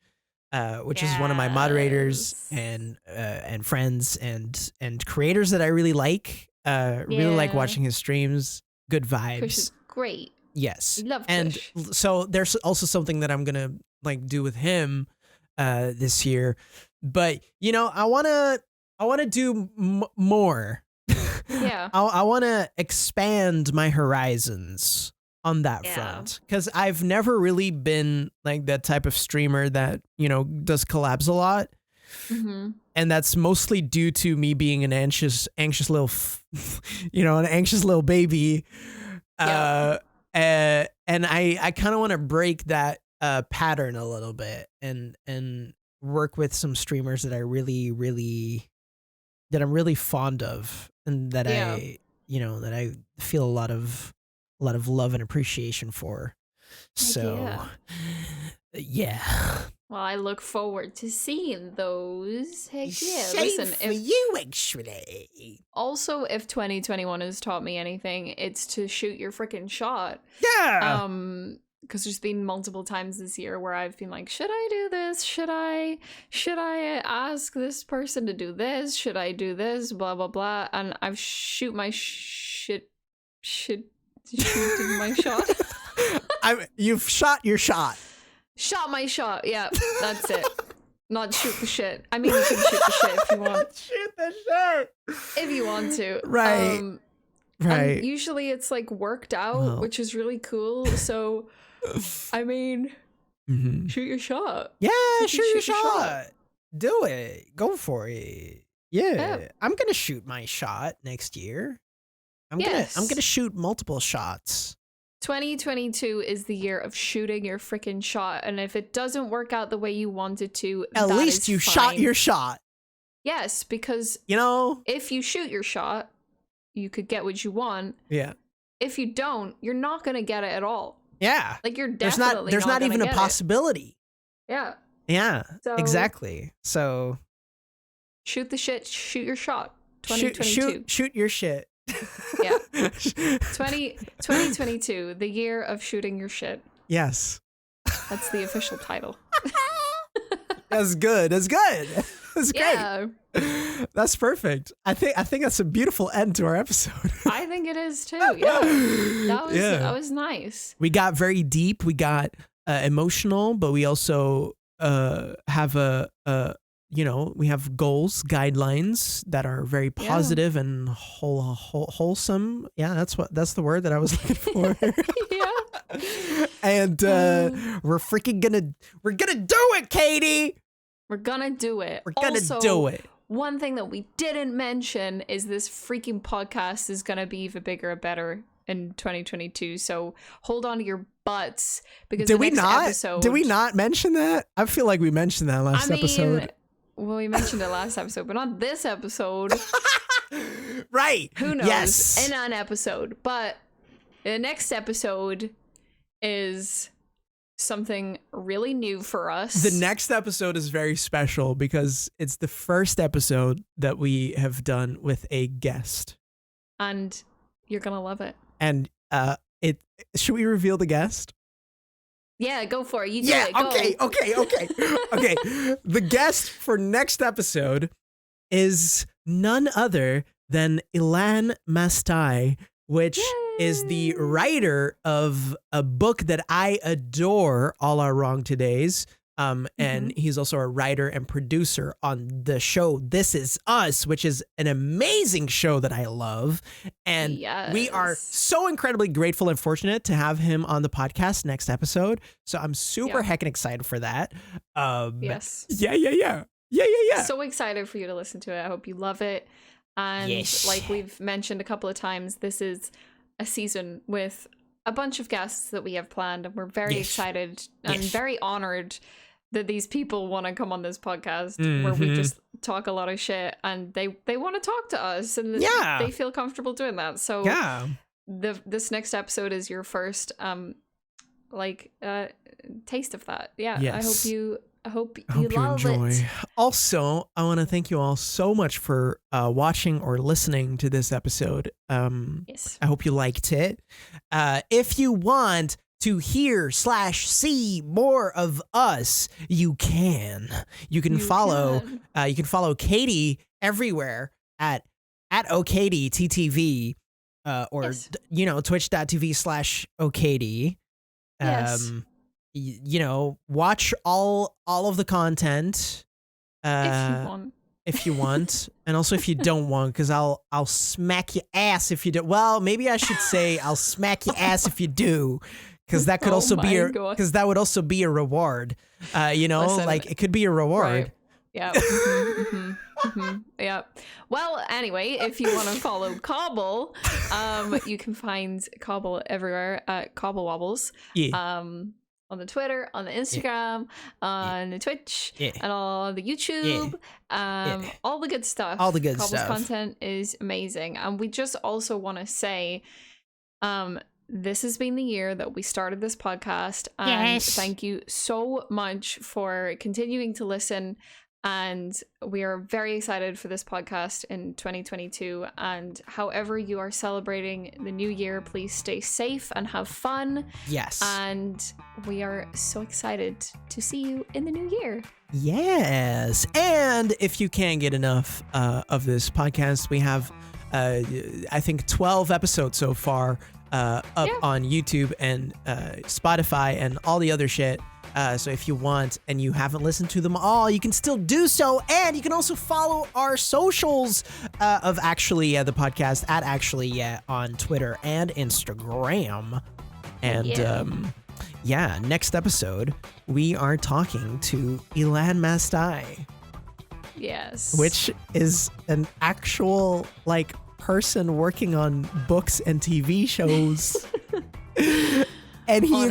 which is one of my moderators Yes. and friends and creators that I really like. Really like Yeah. watching his streams. Good vibes. Kush is great. Yes. Love And Kush. so there's also something that I'm going to like do with him this year. But, I want to do more. Yeah. I want to expand my horizons on that Yeah. front, because I've never really been like that type of streamer that, does collabs a lot. Mm-hmm. And that's mostly due to me being an anxious little, an anxious little baby. Yep. And I kind of want to break that pattern a little bit and work with some streamers that I really, really, that I'm really fond of, and that Yeah. that I feel a lot of love and appreciation for. So, yeah. Well, I look forward to seeing those. Heck yeah. Same Listen, for you, actually. also, if 2021 has taught me anything, it's to shoot your freaking shot. Yeah. Because there's been multiple times this year where I've been like, should I do this? Should I ask this person to do this? Should I do this? Blah blah blah. And I've shooting my shot. You've shot your shot. Shot my shot. Yeah, that's it. Not shoot the shit. I mean, you can shoot the shit if you want. Shoot the shit. If you want to. Right. Right. And usually it's like worked out, which is really cool. So, I mean, shoot your shot. Yeah, shoot your shot. Do it. Go for it. Yeah. I'm gonna shoot my shot next year. I'm gonna shoot multiple shots. 2022 is the year of shooting your freaking shot, and if it doesn't work out the way you want it to, at least you shot your shot. Yes, because if you shoot your shot, you could get what you want. Yeah. If you don't, you're not gonna get it at all. Yeah. Like you're definitely there's not even a possibility. Yeah. Yeah. So, exactly. So shoot the shit, shoot your shot. 2022. Shoot your shit. Yeah. 2022, the year of shooting your shit. Yes. That's the official title. That's good. That's good. That's great. Yeah. That's perfect. I think that's a beautiful end to our episode. I think it is too. Yeah. That was nice. We got very deep. We got emotional, but we also have we have goals, guidelines that are very positive and wholesome. Yeah, that's the word that I was looking for. Yeah. And we're gonna do it, Katie. We're gonna do it. We're gonna do it. One thing that we didn't mention is this freaking podcast is gonna be even bigger and better in 2022. So hold on to your butts, because Did we not mention that? I feel like we mentioned that last episode. Well, we mentioned it last episode, but not this episode. Right. Who knows? Yes. In an episode. But the next episode is something really new for us. The next episode is very special because it's the first episode that we have done with a guest. And you're going to love it. And should we reveal the guest? Yeah, go for it. You do it. Go. Okay. The guest for next episode is none other than Ilan Mastai, which is the writer of a book that I adore, All Are Wrong Todays. And he's also a writer and producer on the show This Is Us, which is an amazing show that I love. And we are so incredibly grateful and fortunate to have him on the podcast next episode. So I'm super heckin' excited for that. Yes. Yeah. So excited for you to listen to it. I hope you love it. And like we've mentioned a couple of times, this is a season with a bunch of guests that we have planned, and we're very excited and very honored that these people want to come on this podcast where we just talk a lot of shit, and they want to talk to us, and they feel comfortable doing that. So this next episode is your first taste of that. I hope you enjoy. Also, I want to thank you all so much for watching or listening to this episode. I hope you liked it. If you want to hear/see more of us, you can. You can follow Katie everywhere at OKDTTV or twitch.tv/OKD. Watch all of the content if if you want, and also if you don't want, because I'll smack your ass if you do. Well, maybe I should say I'll smack your ass if you do, because that could also be because that would also be a reward. Listen, like it could be a reward. Right. Yeah. Yeah. Well, anyway, if you want to follow Cobble, you can find Cobble everywhere at Cobble Wobbles. Yeah. On the Twitter, on the Instagram, on the Twitch, and all the YouTube, all the good stuff. All the good Cobble's stuff. content is amazing. And we just also want to say, this has been the year that we started this podcast. And thank you so much for continuing to listen. And we are very excited for this podcast in 2022. And however you are celebrating the new year, please stay safe and have fun. Yes. And we are so excited to see you in the new year. Yes. And if you can't get enough of this podcast, we have, I think, 12 episodes so far up on YouTube and Spotify and all the other shit. So if you want and you haven't listened to them all, you can still do so. And you can also follow our socials of Ackshully, the podcast at Ackshully on Twitter and Instagram. And next episode, we are talking to Ilan Mastai. Yes. Which is an actual, like, person working on books and TV shows. And he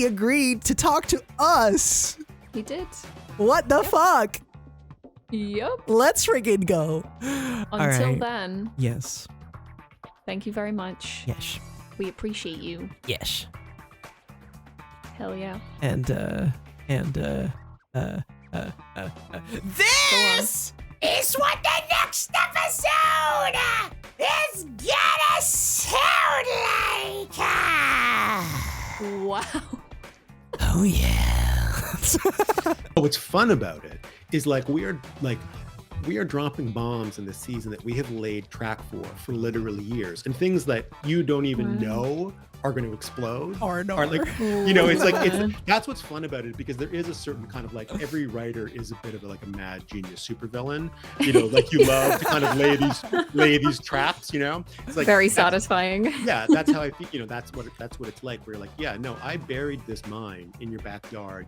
agreed to talk to us. He did. What the fuck? Yep. Let's friggin' go. Until then. Yes. Thank you very much. Yes. We appreciate you. Yes. Hell yeah. And this is what the next episode is gonna sound like. Wow. Oh yeah. What's fun about it is we are dropping bombs in the season that we have laid track for literally years, and things that you don't even know are going to explode Or no. are it's that's what's fun about it, because there is a certain kind of every writer is a bit of a mad genius supervillain, you love to kind of lay these traps, it's very satisfying. Yeah, that's how I feel, that's what it's like, where I buried this mine in your backyard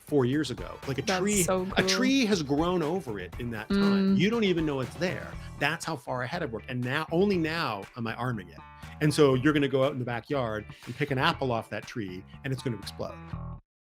4 years ago. A tree has grown over it in that time. You don't even know it's there. That's how far ahead I've worked. And only now am I arming it. And so you're going to go out in the backyard and pick an apple off that tree, and it's going to explode.